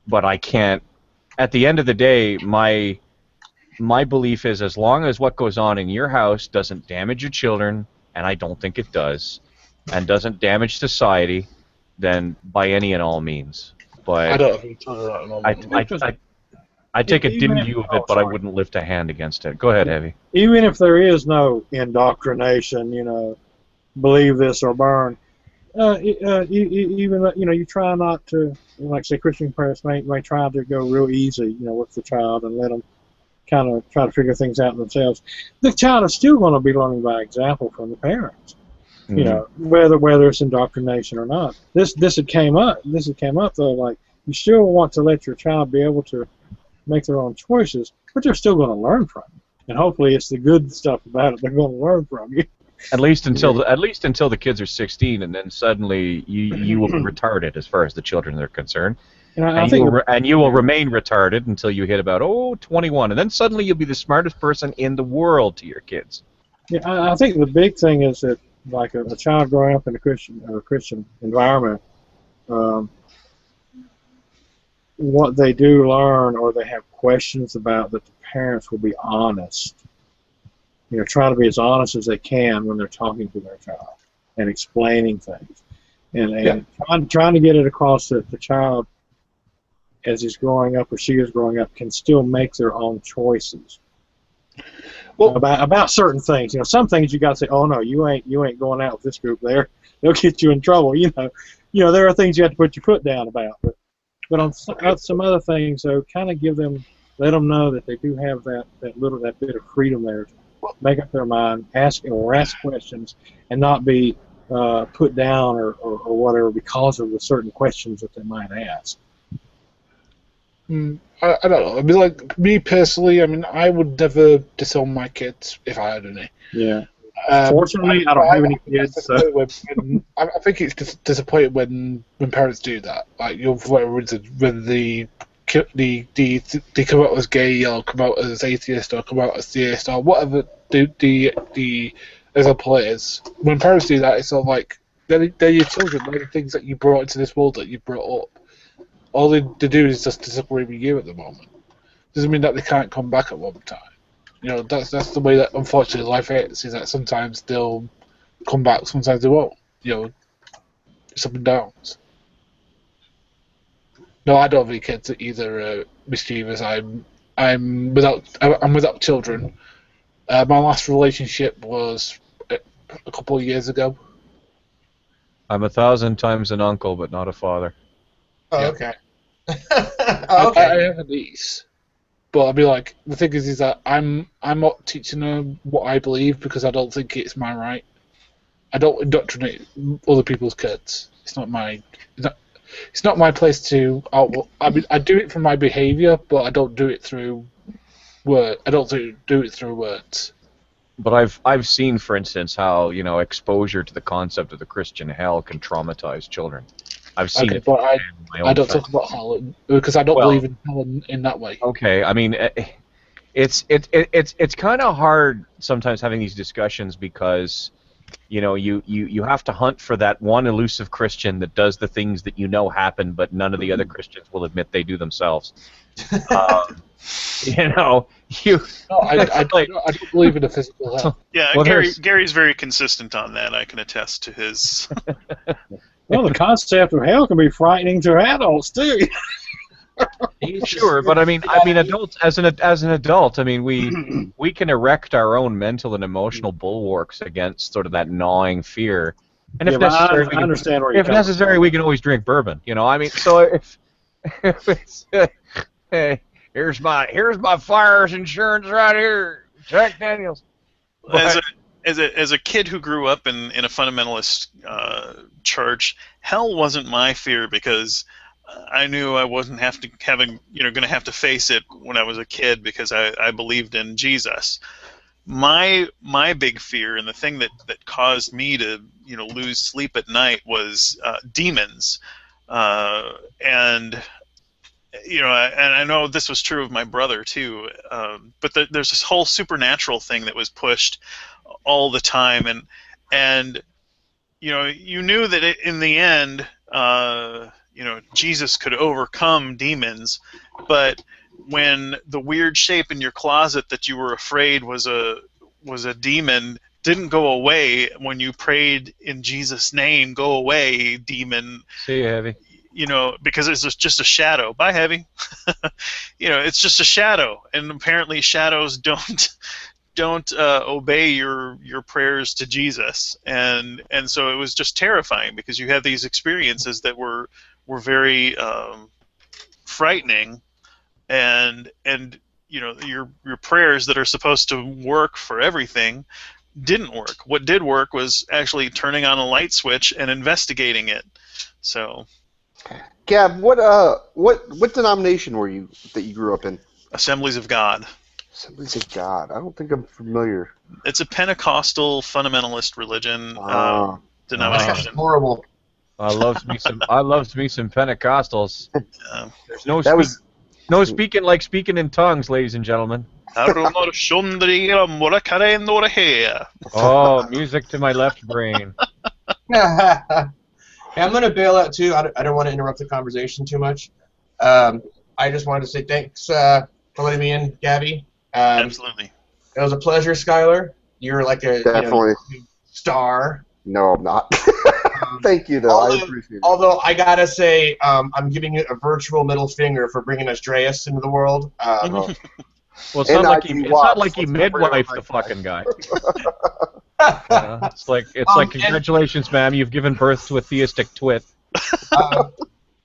But I can't. At the end of the day, my belief is as long as what goes on in your house doesn't damage your children, and I don't think it does, and doesn't damage society, then by any and all means. But I don't think children at the moment. I take a dim view of it, but I wouldn't lift a hand against it. Go ahead, Heavy. Even if there is no indoctrination, believe this or burn. Even you try not to, like say, Christian parents may try to go real easy, with the child and let them kind of try to figure things out themselves. The child is still going to be learning by example from the parents. Mm-hmm. Whether it's indoctrination or not. This had came up though. Like you still want to let your child be able to make their own choices, but they're still going to learn from you. And hopefully, it's the good stuff about it they're going to learn from you. At least until the kids are 16, and then suddenly you will be retarded as far as the children are concerned, and you will remain retarded until you hit about 21, and then suddenly you'll be the smartest person in the world to your kids. Yeah, I think the big thing is that like a child growing up in a Christian environment, what they do learn or they have questions about, that the parents will be honest. Try to be as honest as they can when they're talking to their child and explaining things, and trying to get it across that the child, as he's growing up or she is growing up, can still make their own choices. Well, about certain things. Some things you got to say, oh no, you ain't going out with this group there. They'll get you in trouble. There are things you have to put your foot down about. But on some other things, though, kind of let them know that they do have that bit of freedom there to make up their mind, ask questions, and not be put down or whatever because of the certain questions that they might ask. I don't know. I mean, like me personally, I would never disown my kids if I had any. Yeah. Fortunately, I don't have any kids. So. I think it's disappointing when parents do that. Like, for whatever reason, whether they come out as gay or come out as atheist or come out as theist or whatever the example is. When parents do that, it's sort of like they're your children. They're the things that you brought into this world that you brought up. All they do is just disagree with you at the moment. Doesn't mean that they can't come back at one time. That's the way that unfortunately life is that sometimes they'll come back, sometimes they won't. It's up and downs. No, I don't have any kids that either mischievous. I'm without children. My last relationship was a couple of years ago. I'm 1,000 times an uncle, but not a father. Oh, Yeah. okay. I have a niece, but I'd be like, the thing is that I'm not teaching her what I believe because I don't think it's my right. I don't indoctrinate other people's kids. It's not my. It's not my place to. I mean, I do it for my behaviour, but I don't do it through word. I don't do it through words. But I've seen, for instance, how exposure to the concept of the Christian hell can traumatize children. I've seen Okay, it but in my I own don't family. talk about hell because I don't Well, believe in hell in that way. okay, I mean, it's kind of hard sometimes having these discussions because you have to hunt for that one elusive Christian that does the things that happen, but none of the other Christians will admit they do themselves. You No, I don't believe in a physical hell. Yeah, Well, Gary's very consistent on that. I can attest to his. Well, the concept of hell can be frightening to adults too. Sure, but I mean, adults as an adult, I mean, we can erect our own mental and emotional bulwarks against sort of that gnawing fear, and if Yeah, but necessary, I understand where you're if coming necessary, we can always drink bourbon. I mean, so if it's hey, here's my fire's insurance right here, Jack Daniels. As a kid who grew up in a fundamentalist church, hell wasn't my fear because I knew I wasn't going to have to face it when I was a kid because I believed in Jesus. My big fear and the thing that caused me to lose sleep at night was demons, and I know this was true of my brother too. But there's this whole supernatural thing that was pushed all the time, and you knew that in the end, Jesus could overcome demons, but when the weird shape in your closet that you were afraid was a demon didn't go away when you prayed in Jesus' name, go away, demon. See you, Heavy. Because it's just a shadow. Bye, Heavy. It's just a shadow, and apparently shadows don't obey your prayers to Jesus, and so it was just terrifying because you had these experiences that were very frightening, and your prayers that are supposed to work for everything didn't work. What did work was actually turning on a light switch and investigating it. So, Gab, what denomination were you that you grew up in? Assemblies of God. Assemblies of God. I don't think I'm familiar. It's a Pentecostal fundamentalist religion That's denomination. horrible. I loves me some Pentecostals. There's no speaking like speaking in tongues, ladies and gentlemen. Oh, music to my left brain. Hey, I'm going to bail out too. I don't want to interrupt the conversation too much. I just wanted to say thanks for letting me in, Gabby. Absolutely. It was a pleasure, Skylar. You're like a Definitely star. No, I'm not. Thank you, though. I appreciate it. Although I gotta say, I'm giving you a virtual middle finger for bringing Andreas into the world. Well, it's not like he midwifed the fucking guy. It's like congratulations, ma'am, you've given birth to a theistic twit.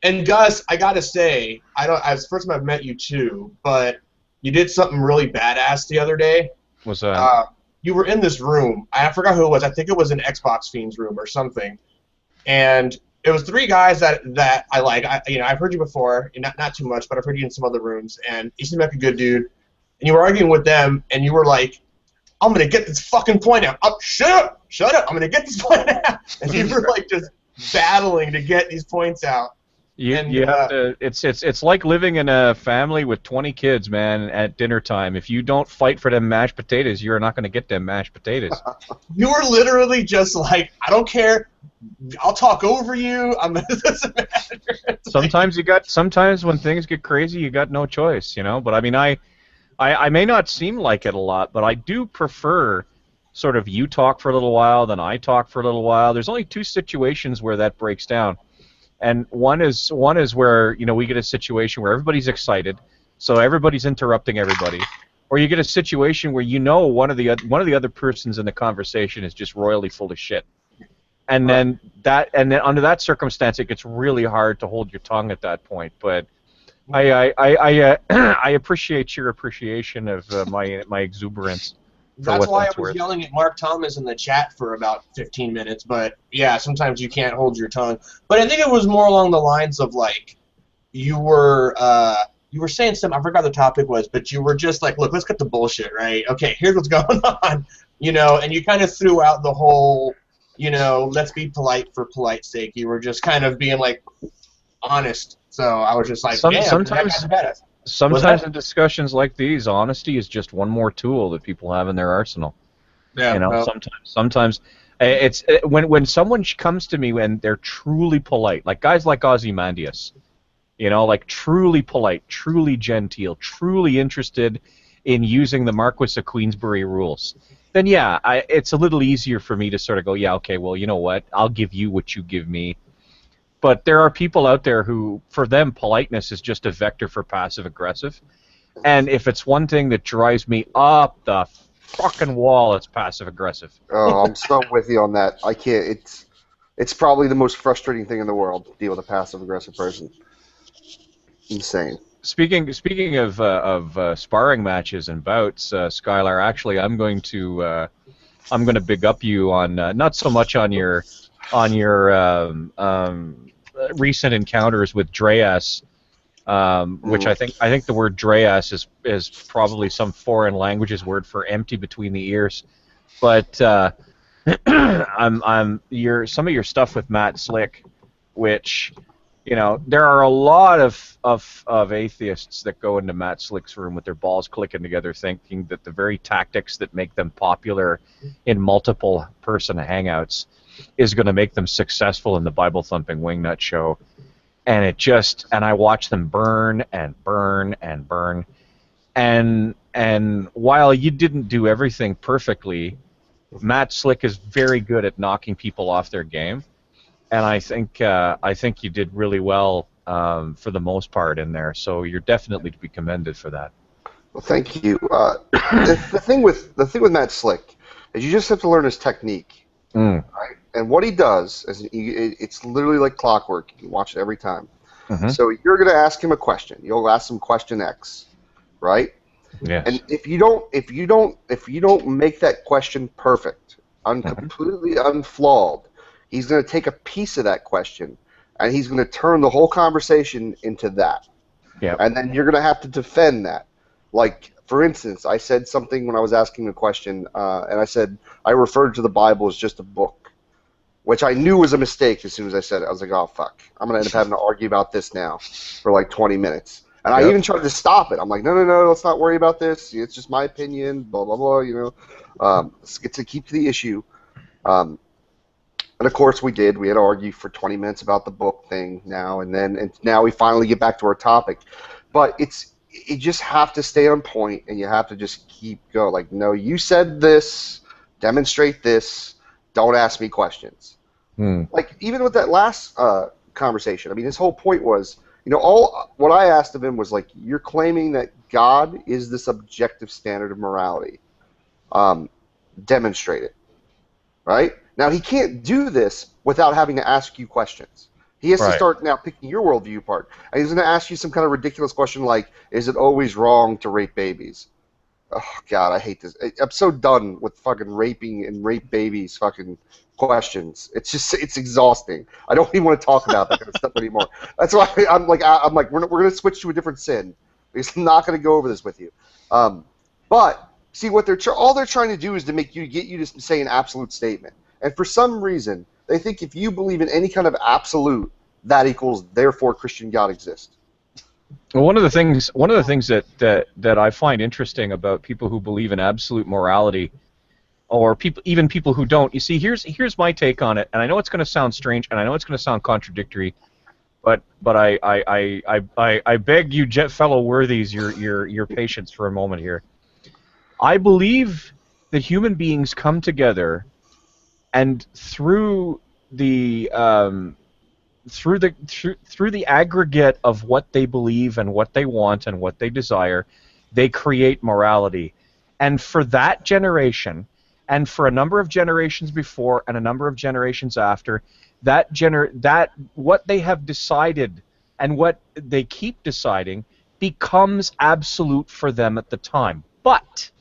And Gus, I gotta say, it's the first time I've met you too, but you did something really badass the other day. What's that? You were in this room. I forgot who it was. I think it was an Xbox Fiends room or something. And it was three guys that I like. I've heard you before, not too much, but I've heard you in some other rooms. And you seem like a good dude. And you were arguing with them, and you were like, "I'm gonna get this fucking point out. Oh, shut up! I'm gonna get this point out." And you were like just battling to get these points out. You have to. It's like living in a family with 20 kids, man. At dinner time, if you don't fight for them mashed potatoes, you're not going to get them mashed potatoes. You were literally just like, "I don't care. I'll talk over you. It doesn't matter." Sometimes when things get crazy, you got no choice, But I mean, I may not seem like it a lot, but I do prefer sort of you talk for a little while, then I talk for a little while. There's only two situations where that breaks down. And one is where we get a situation where everybody's excited, so everybody's interrupting everybody, or you get a situation where one of the other persons in the conversation is just royally full of shit, And then under that circumstance, it gets really hard to hold your tongue at that point. But I appreciate your appreciation of my exuberance. That's why I was worth. yelling at Mark Thomas in the chat for about 15 minutes. But yeah, sometimes you can't hold your tongue. But I think it was more along the lines of like you were saying something. I forgot the topic was, but you were just like, look, let's cut the bullshit, right? Okay, here's what's going on, and you kind of threw out the whole, let's be polite for polite's sake. You were just kind of being like honest. So I was just like, sometimes in discussions like these, honesty is just one more tool that people have in their arsenal. Yeah, sometimes it's when someone comes to me and they're truly polite, like guys like Ozymandias, like truly polite, truly genteel, truly interested in using the Marquis of Queensberry rules, then yeah, it's a little easier for me to sort of go, yeah, okay, well, you know what, I'll give you what you give me. But there are people out there who, for them, politeness is just a vector for passive-aggressive. And if it's one thing that drives me up the fucking wall, it's passive-aggressive. Oh, I'm so with you on that. I can't. It's probably the most frustrating thing in the world to deal with a passive-aggressive person. Insane. Speaking of sparring matches and bouts, Skylar, actually, I'm going to big up you on not so much on your recent encounters with Dreas, which I think the word Dreas is probably some foreign language's word for empty between the ears, but some of your stuff with Matt Slick, which there are a lot of atheists that go into Matt Slick's room with their balls clicking together, thinking that the very tactics that make them popular in multiple person hangouts is going to make them successful in the Bible thumping wingnut show, and I watch them burn and burn and burn, and while you didn't do everything perfectly, Matt Slick is very good at knocking people off their game, and I think you did really well for the most part in there, so you're definitely to be commended for that. Well, thank you. The thing with Matt Slick is you just have to learn his technique. Right? And what he does is it's literally like clockwork. You can watch it every time. Mm-hmm. So you're going to ask him a question. You'll ask him question X, right? Yes. And if you don't make that question perfect, completely unflawed, he's going to take a piece of that question and he's going to turn the whole conversation into that. Yeah. And then you're going to have to defend that. Like, for instance, I said something when I was asking a question, and I said I referred to the Bible as just a book, which I knew was a mistake as soon as I said it. I was like, oh, fuck. I'm going to end up having to argue about this now for like 20 minutes. And I even tried to stop it. I'm like, no, let's not worry about this. It's just my opinion, blah, blah, blah, Let's get to keep to the issue. And, of course, we did. We had to argue for 20 minutes about the book thing now, and now we finally get back to our topic. But you just have to stay on point, and you have to just keep going. Like, no, you said this, demonstrate this, don't ask me questions. Like, even with that last conversation, I mean, his whole point was, what I asked of him was, like, you're claiming that God is this objective standard of morality. Demonstrate it. Right? Now, he can't do this without having to ask you questions. He has to start now picking your worldview apart. And he's going to ask you some kind of ridiculous question like, is it always wrong to rape babies? Oh, God, I hate this. I'm so done with fucking raping and rape babies fucking questions. It's exhausting. I don't even want to talk about that kind of stuff anymore. That's why I'm like, we're going to switch to a different sin. Because I'm not going to go over this with you. But, see, what all they're trying to do is to get you to say an absolute statement. And for some reason, they think if you believe in any kind of absolute, that equals therefore Christian God exists. Well, one of the things that I find interesting about people who believe in absolute morality, or even people who don't, you see, here's my take on it, and I know it's going to sound strange, and I know it's going to sound contradictory, but I beg you, fellow worthies, your patience for a moment here. I believe that human beings come together, and through the aggregate of what they believe and what they want and what they desire, they create morality. And for that generation, and for a number of generations before and a number of generations after, that what they have decided and what they keep deciding becomes absolute for them at the time. But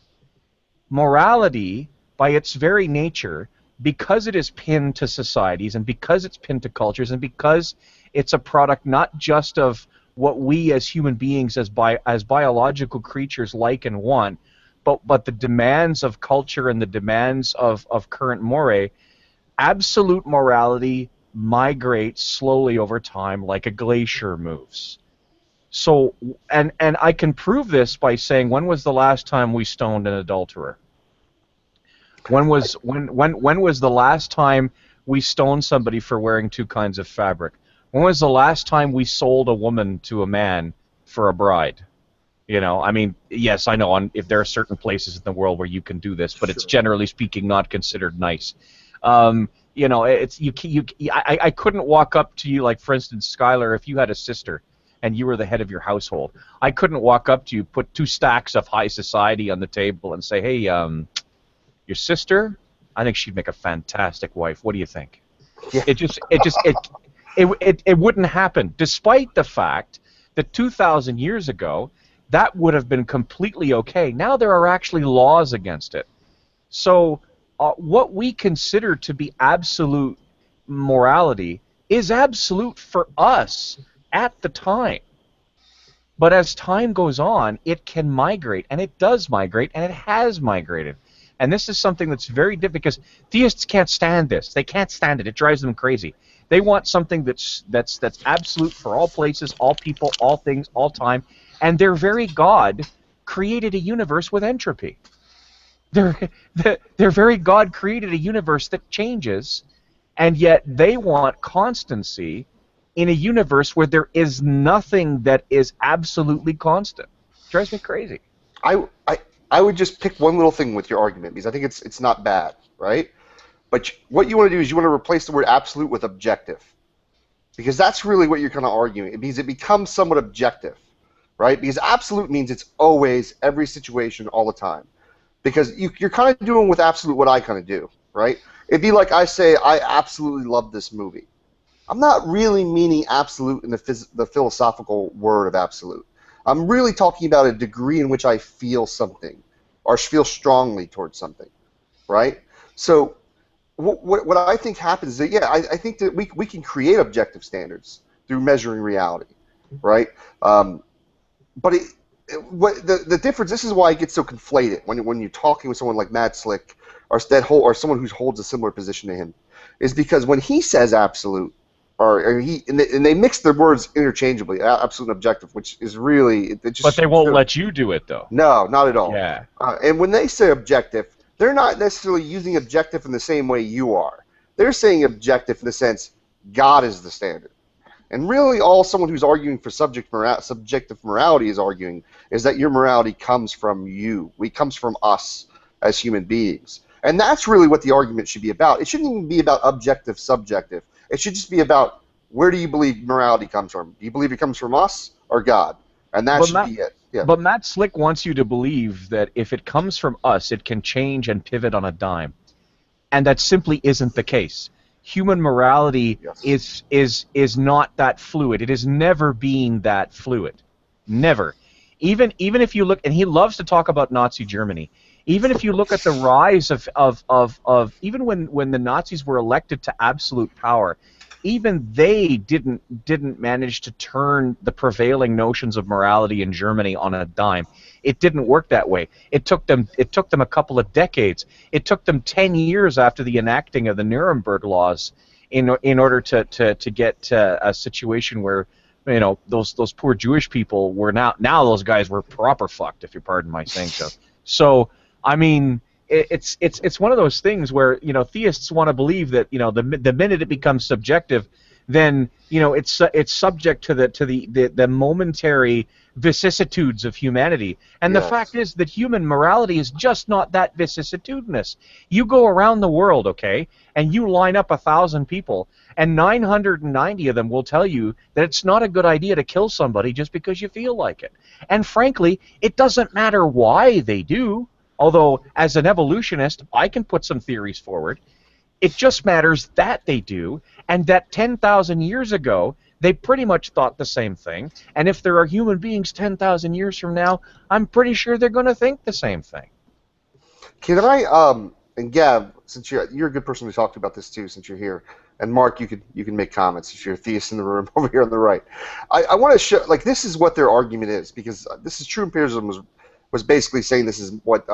morality, by its very nature, because it is pinned to societies and because it's pinned to cultures and because it's a product not just of what we as human beings, as biological creatures like and want, but the demands of culture and the demands of current moray, absolute morality migrates slowly over time like a glacier moves. So, and I can prove this by saying, when was the last time we stoned an adulterer? When was the last time we stoned somebody for wearing two kinds of fabric? When was the last time we sold a woman to a man for a bride? You know, I mean, yes, I know if there are certain places in the world where you can do this, but it's generally speaking not considered nice. You know, I couldn't walk up to you, like, for instance, Skylar, if you had a sister and you were the head of your household, I couldn't walk up to you, put 2 stacks of high society on the table and say, hey, your sister, I think she'd make a fantastic wife. What do you think? Yeah. It wouldn't happen, despite the fact that 2,000 years ago, that would have been completely okay. Now there are actually laws against it. So what we consider to be absolute morality is absolute for us at the time. But as time goes on, it can migrate, and it does migrate, and it has migrated. And this is something that's very difficult, because theists can't stand this. They can't stand it. It drives them crazy. They want something that's absolute for all places, all people, all things, all time. And their very God created a universe with entropy. Their very God created a universe that changes, and yet they want constancy in a universe where there is nothing that is absolutely constant. It drives me crazy. I would just pick one little thing with your argument, because I think it's not bad, right? But what you want to do is you want to replace the word absolute with objective, because that's really what you're kind of arguing. Because it becomes somewhat objective, right? Because absolute means it's always, every situation, all the time. Because you're kind of doing with absolute what I kind of do, right? It'd be like I say, I absolutely love this movie. I'm not really meaning absolute in the philosophical word of absolute. I'm really talking about a degree in which I feel something, or feel strongly towards something, right? So what I think happens is that, yeah, I think that we can create objective standards through measuring reality, right? But the difference, this is why it gets so conflated when you're talking with someone like Matt Slick, or someone who holds a similar position to him, is because when he says absolute, and they mix their words interchangeably, absolute and objective, which is really... But they won't let you do it, though. No, not at all. Yeah. And when they say objective, they're not necessarily using objective in the same way you are. They're saying objective in the sense God is the standard. And really all someone who's arguing for subjective morality is arguing is that your morality comes from you. It comes from us as human beings. And that's really what the argument should be about. It shouldn't even be about objective, subjective. It should just be about, where do you believe morality comes from? Do you believe it comes from us or God? And that should be it. Yeah. But Matt Slick wants you to believe that if it comes from us, it can change and pivot on a dime. And that simply isn't the case. Human morality is not that fluid. It has never been that fluid. Never. Even if you look, and he loves to talk about Nazi Germany, even if you look at the rise of even when the Nazis were elected to absolute power, even they didn't manage to turn the prevailing notions of morality in Germany on a dime. It didn't work that way. It took them a couple of decades. It took them 10 years after the enacting of the Nuremberg laws in order to get a situation where, you know, those poor Jewish people were now those guys were proper fucked, if you pardon my saying so. So I mean, it's one of those things where, you know, theists want to believe that, you know, the minute it becomes subjective, then, you know, it's subject to the momentary vicissitudes of humanity. And the fact is that human morality is just not that vicissitudinous. You go around the world, okay, and you line up 1,000 people, and 990 of them will tell you that it's not a good idea to kill somebody just because you feel like it. And frankly, it doesn't matter why they do. Although, as an evolutionist, I can put some theories forward. It just matters that they do, and that 10,000 years ago, they pretty much thought the same thing. And if there are human beings 10,000 years from now, I'm pretty sure they're going to think the same thing. Can I, and Gab, since you're a good person to talk about this too, since you're here, and Mark, you can make comments since you're a theist in the room over here on the right. I want to show, like, this is what their argument is, because this is true empiricism was basically saying this is what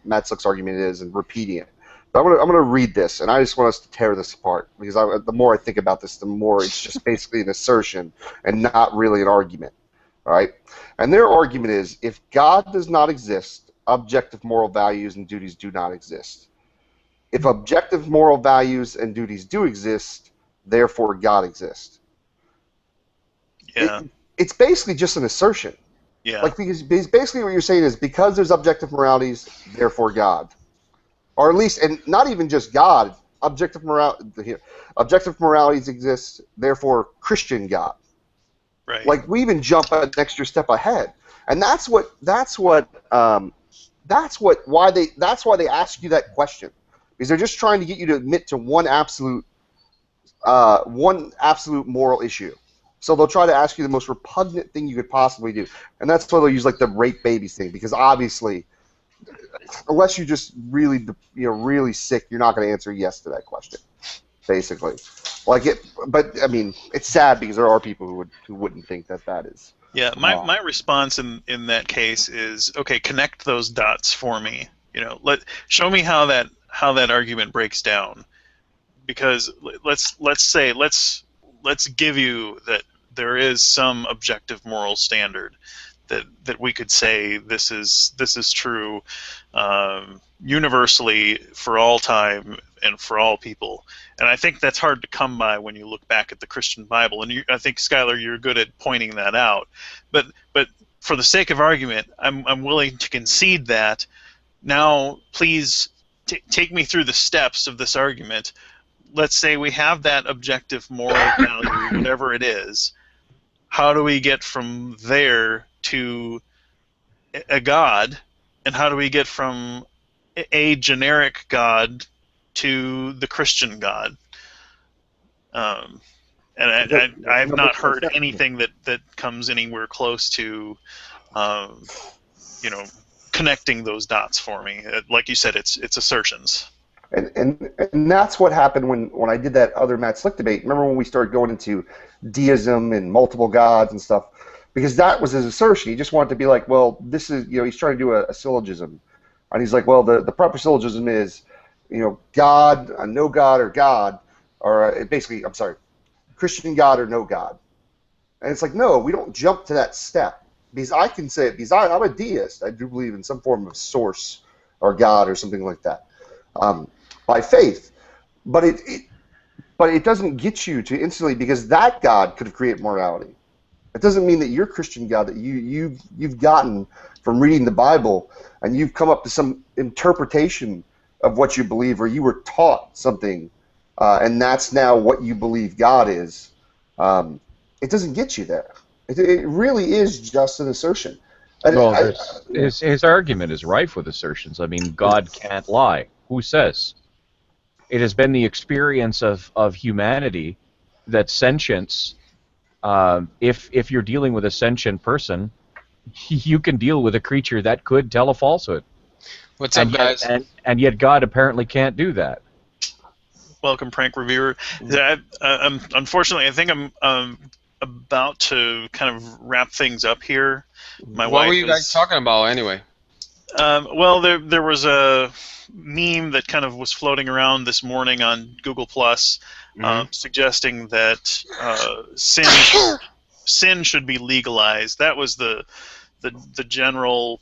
Matt Slick's argument is and repeating it. But I'm gonna read this, and I just want us to tear this apart, because the more I think about this, the more it's just basically an assertion and not really an argument. All right? And their argument is, if God does not exist, objective moral values and duties do not exist. If objective moral values and duties do exist, therefore God exists. Yeah. It's basically just an assertion. Yeah. Like, because basically what you're saying is, because there's objective moralities, therefore God. Or at least, and not even just God, objective moralities exist, therefore Christian God. Right. Like, we even jump an extra step ahead, and that's why they ask you that question, because they're just trying to get you to admit to one absolute moral issue. So they'll try to ask you the most repugnant thing you could possibly do, and that's why they'll use like the rape babies thing, because obviously, unless you're just really really sick, you're not going to answer yes to that question. Basically, but I mean, it's sad because there are people who wouldn't think that is. Yeah, my response in that case is, okay, connect those dots for me. Show me how that argument breaks down, because let's give you that there is some objective moral standard that we could say this is true universally for all time and for all people. And I think that's hard to come by when you look back at the Christian Bible. And I think, Skylar, you're good at pointing that out. But for the sake of argument, I'm willing to concede that. Now, please take me through the steps of this argument. Let's say we have that objective moral value, whatever it is. How do we get from there to a God, and how do we get from a generic God to the Christian God? And I have not heard anything that comes anywhere close to, connecting those dots for me. Like you said, it's assertions. And that's what happened when I did that other Matt Slick debate. Remember when we started going into deism and multiple gods and stuff? Because that was his assertion. He just wanted to be like, well, this is, he's trying to do a syllogism. And he's like, well, the proper syllogism is, God, no God, or God, or basically, I'm sorry, Christian God or no God. And it's like, no, we don't jump to that step. Because I can say it, because I'm a deist. I do believe in some form of source or God or something like that. By faith, but it doesn't get you to instantly, because that God could have created morality. It doesn't mean that your Christian God that you've gotten from reading the Bible and you've come up to some interpretation of what you believe, or you were taught something, and that's now what you believe God is. It doesn't get you there. It really is just an assertion. Well, his argument is rife with assertions. I mean, God can't lie. Who says? It has been the experience of humanity that sentience, if you're dealing with a sentient person, you can deal with a creature that could tell a falsehood. What's up, guys? And yet God apparently can't do that. Welcome, prank reviewer. Unfortunately, I think I'm about to kind of wrap things up here. What were you guys talking about anyway? Well, there was a meme that kind of was floating around this morning on Google Plus, suggesting that sin should be legalized. That was the general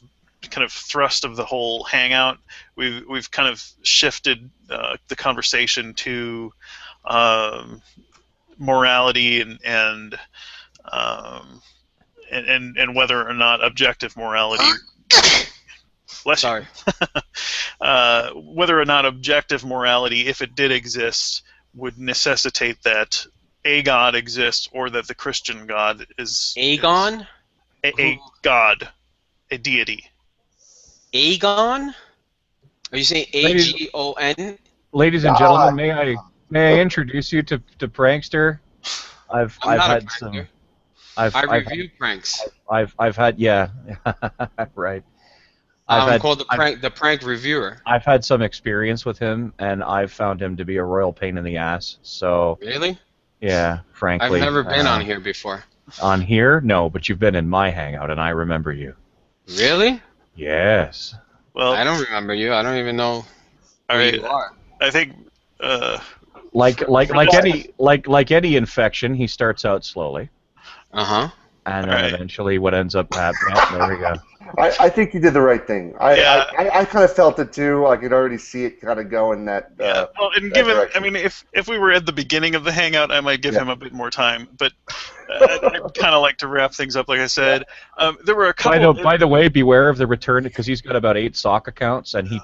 kind of thrust of the whole hangout. We've kind of shifted the conversation to morality and whether or not objective morality. Sorry. Whether or not objective morality, if it did exist, would necessitate that a God exists, or that the Christian God is Aegon? A god, a deity. Aegon? Are you saying Ladies- AGON? Ladies and gentlemen, may I introduce you to Prankster? I've I'm not a had prankster. some. I review pranks. I've had right. I'm called the prank reviewer. I've had some experience with him, and I've found him to be a royal pain in the ass. So Really? yeah, frankly. I've never been on here before. On here? No, but you've been in my hangout, and I remember you. Really? Yes. Well, I don't remember you. I don't even know who you are. I think. Like any infection, he starts out slowly. Uh-huh. And then eventually, what ends up happening? There we go. I think you did the right thing. I kind of felt it too. I could already see it kind of go in that. Well, and given, I mean, if we were at the beginning of the hangout, I might give him a bit more time. But I'd kind of like to wrap things up. Like I said, there were a couple. By the way, beware of the return, because he's got about 8 sock accounts, and he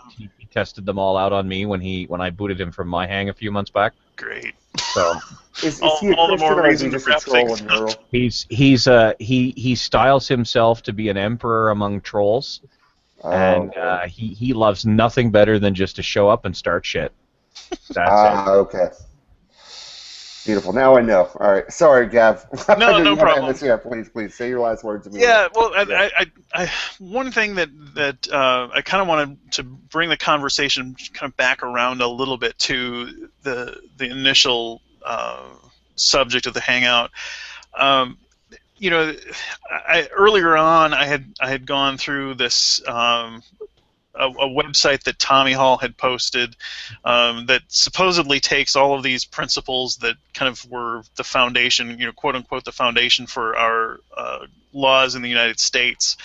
tested them all out on me when I booted him from my hang a few months back. Great. So is he all the more reason to wrap things up. He styles himself to be an emperor among trolls, and he loves nothing better than just to show up and start shit. That's it. Okay. Beautiful. Now I know. All right. Sorry, Gav. No problem. Yeah, please say your last words. Yeah. Well, I one thing that I kind of wanted to bring the conversation kind of back around a little bit to the initial subject of the hangout. Earlier on, I had gone through this. A website that Tommy Hall had posted that supposedly takes all of these principles that kind of were the foundation, quote unquote, the foundation for our laws in the United States,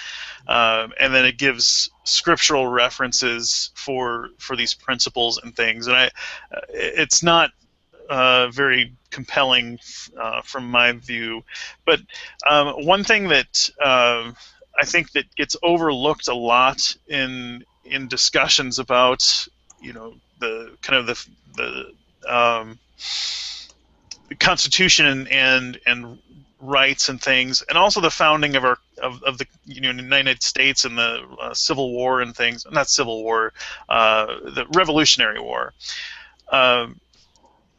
and then it gives scriptural references for these principles and things, and it's not very compelling from my view, but one thing that I think that gets overlooked a lot in discussions about the kind of the Constitution and rights and things, and also the founding of the United States and the Civil War and things. Not Civil War, the Revolutionary War.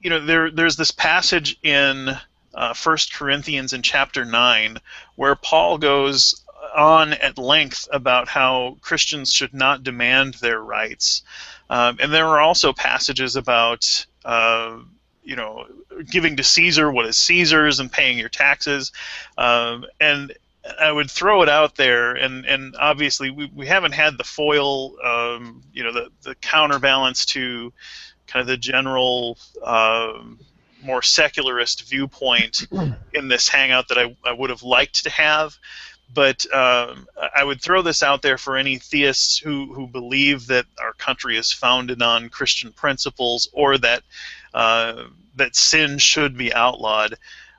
There's this passage in 1 Corinthians in chapter 9 where Paul goes on at length about how Christians should not demand their rights, and there are also passages about giving to Caesar what is Caesar's and paying your taxes, and I would throw it out there, and obviously we haven't had the foil, the counterbalance to kind of the general more secularist viewpoint in this hangout that I would have liked to have. But I would throw this out there for any theists who believe that our country is founded on Christian principles, or that sin should be outlawed.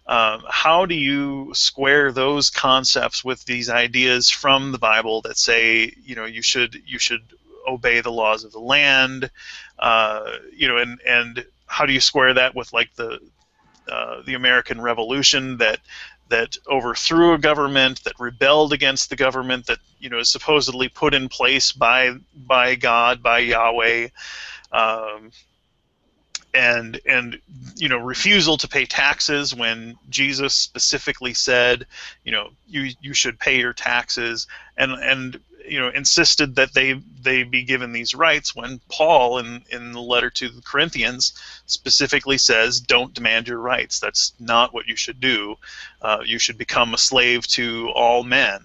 How do you square those concepts with these ideas from the Bible that say you should obey the laws of the land, and how do you square that with like the American Revolution that overthrew a government, that rebelled against the government, that is supposedly put in place by God, by Yahweh, and refusal to pay taxes when Jesus specifically said you should pay your taxes, and insisted that they be given these rights, when Paul in the letter to the Corinthians specifically says don't demand your rights. That's not what you should do. You should become a slave to all men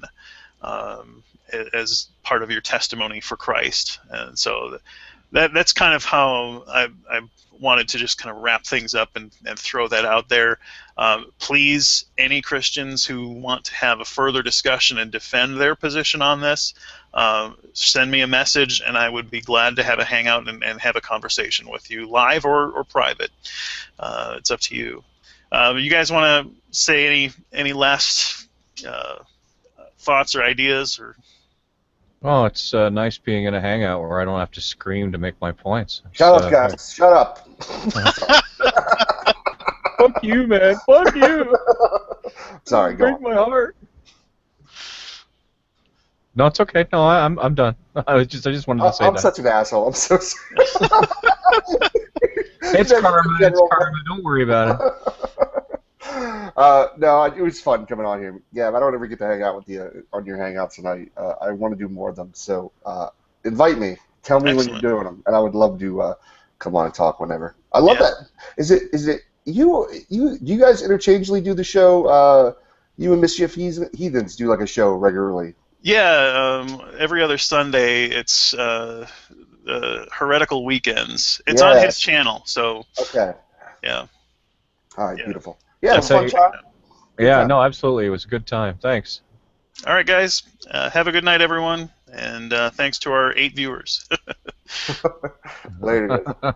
as part of your testimony for Christ. And so that's kind of how I wanted to just kind of wrap things up and throw that out there. Please, any Christians who want to have a further discussion and defend their position on this, send me a message, and I would be glad to have a hangout and have a conversation with you, live or private. It's up to you. You guys want to say any last thoughts or ideas? Or Oh, it's nice being in a hangout where I don't have to scream to make my points. Shut up, guys. Shut up. Fuck you, man. Fuck you. Sorry, go on. Break my heart. No, it's okay. No, I'm done. I just wanted to say I'm that. such an asshole. I'm so sorry. It's karma. It's karma. Don't worry about No, it was fun coming on here. Yeah, I don't ever get to hang out with you on your hangouts, and I want to do more of them. So invite me. Tell me when you're Excellent. doing them, and I would love to come on and talk whenever. I love Yeah. that. Is it you? Do you guys interchangeably do the show? You and Mischief Heathens do like a show regularly. Yeah, every other Sunday it's Heretical Weekends. It's on his Yes. channel, so Okay. yeah. All right. Yeah. Beautiful. Yeah, it was a Definitely fun check time. it out. Good Yeah, time. no, absolutely. It was a good time. Thanks. All right, guys. Have a good night, everyone, and thanks to our 8 viewers. Later, guys.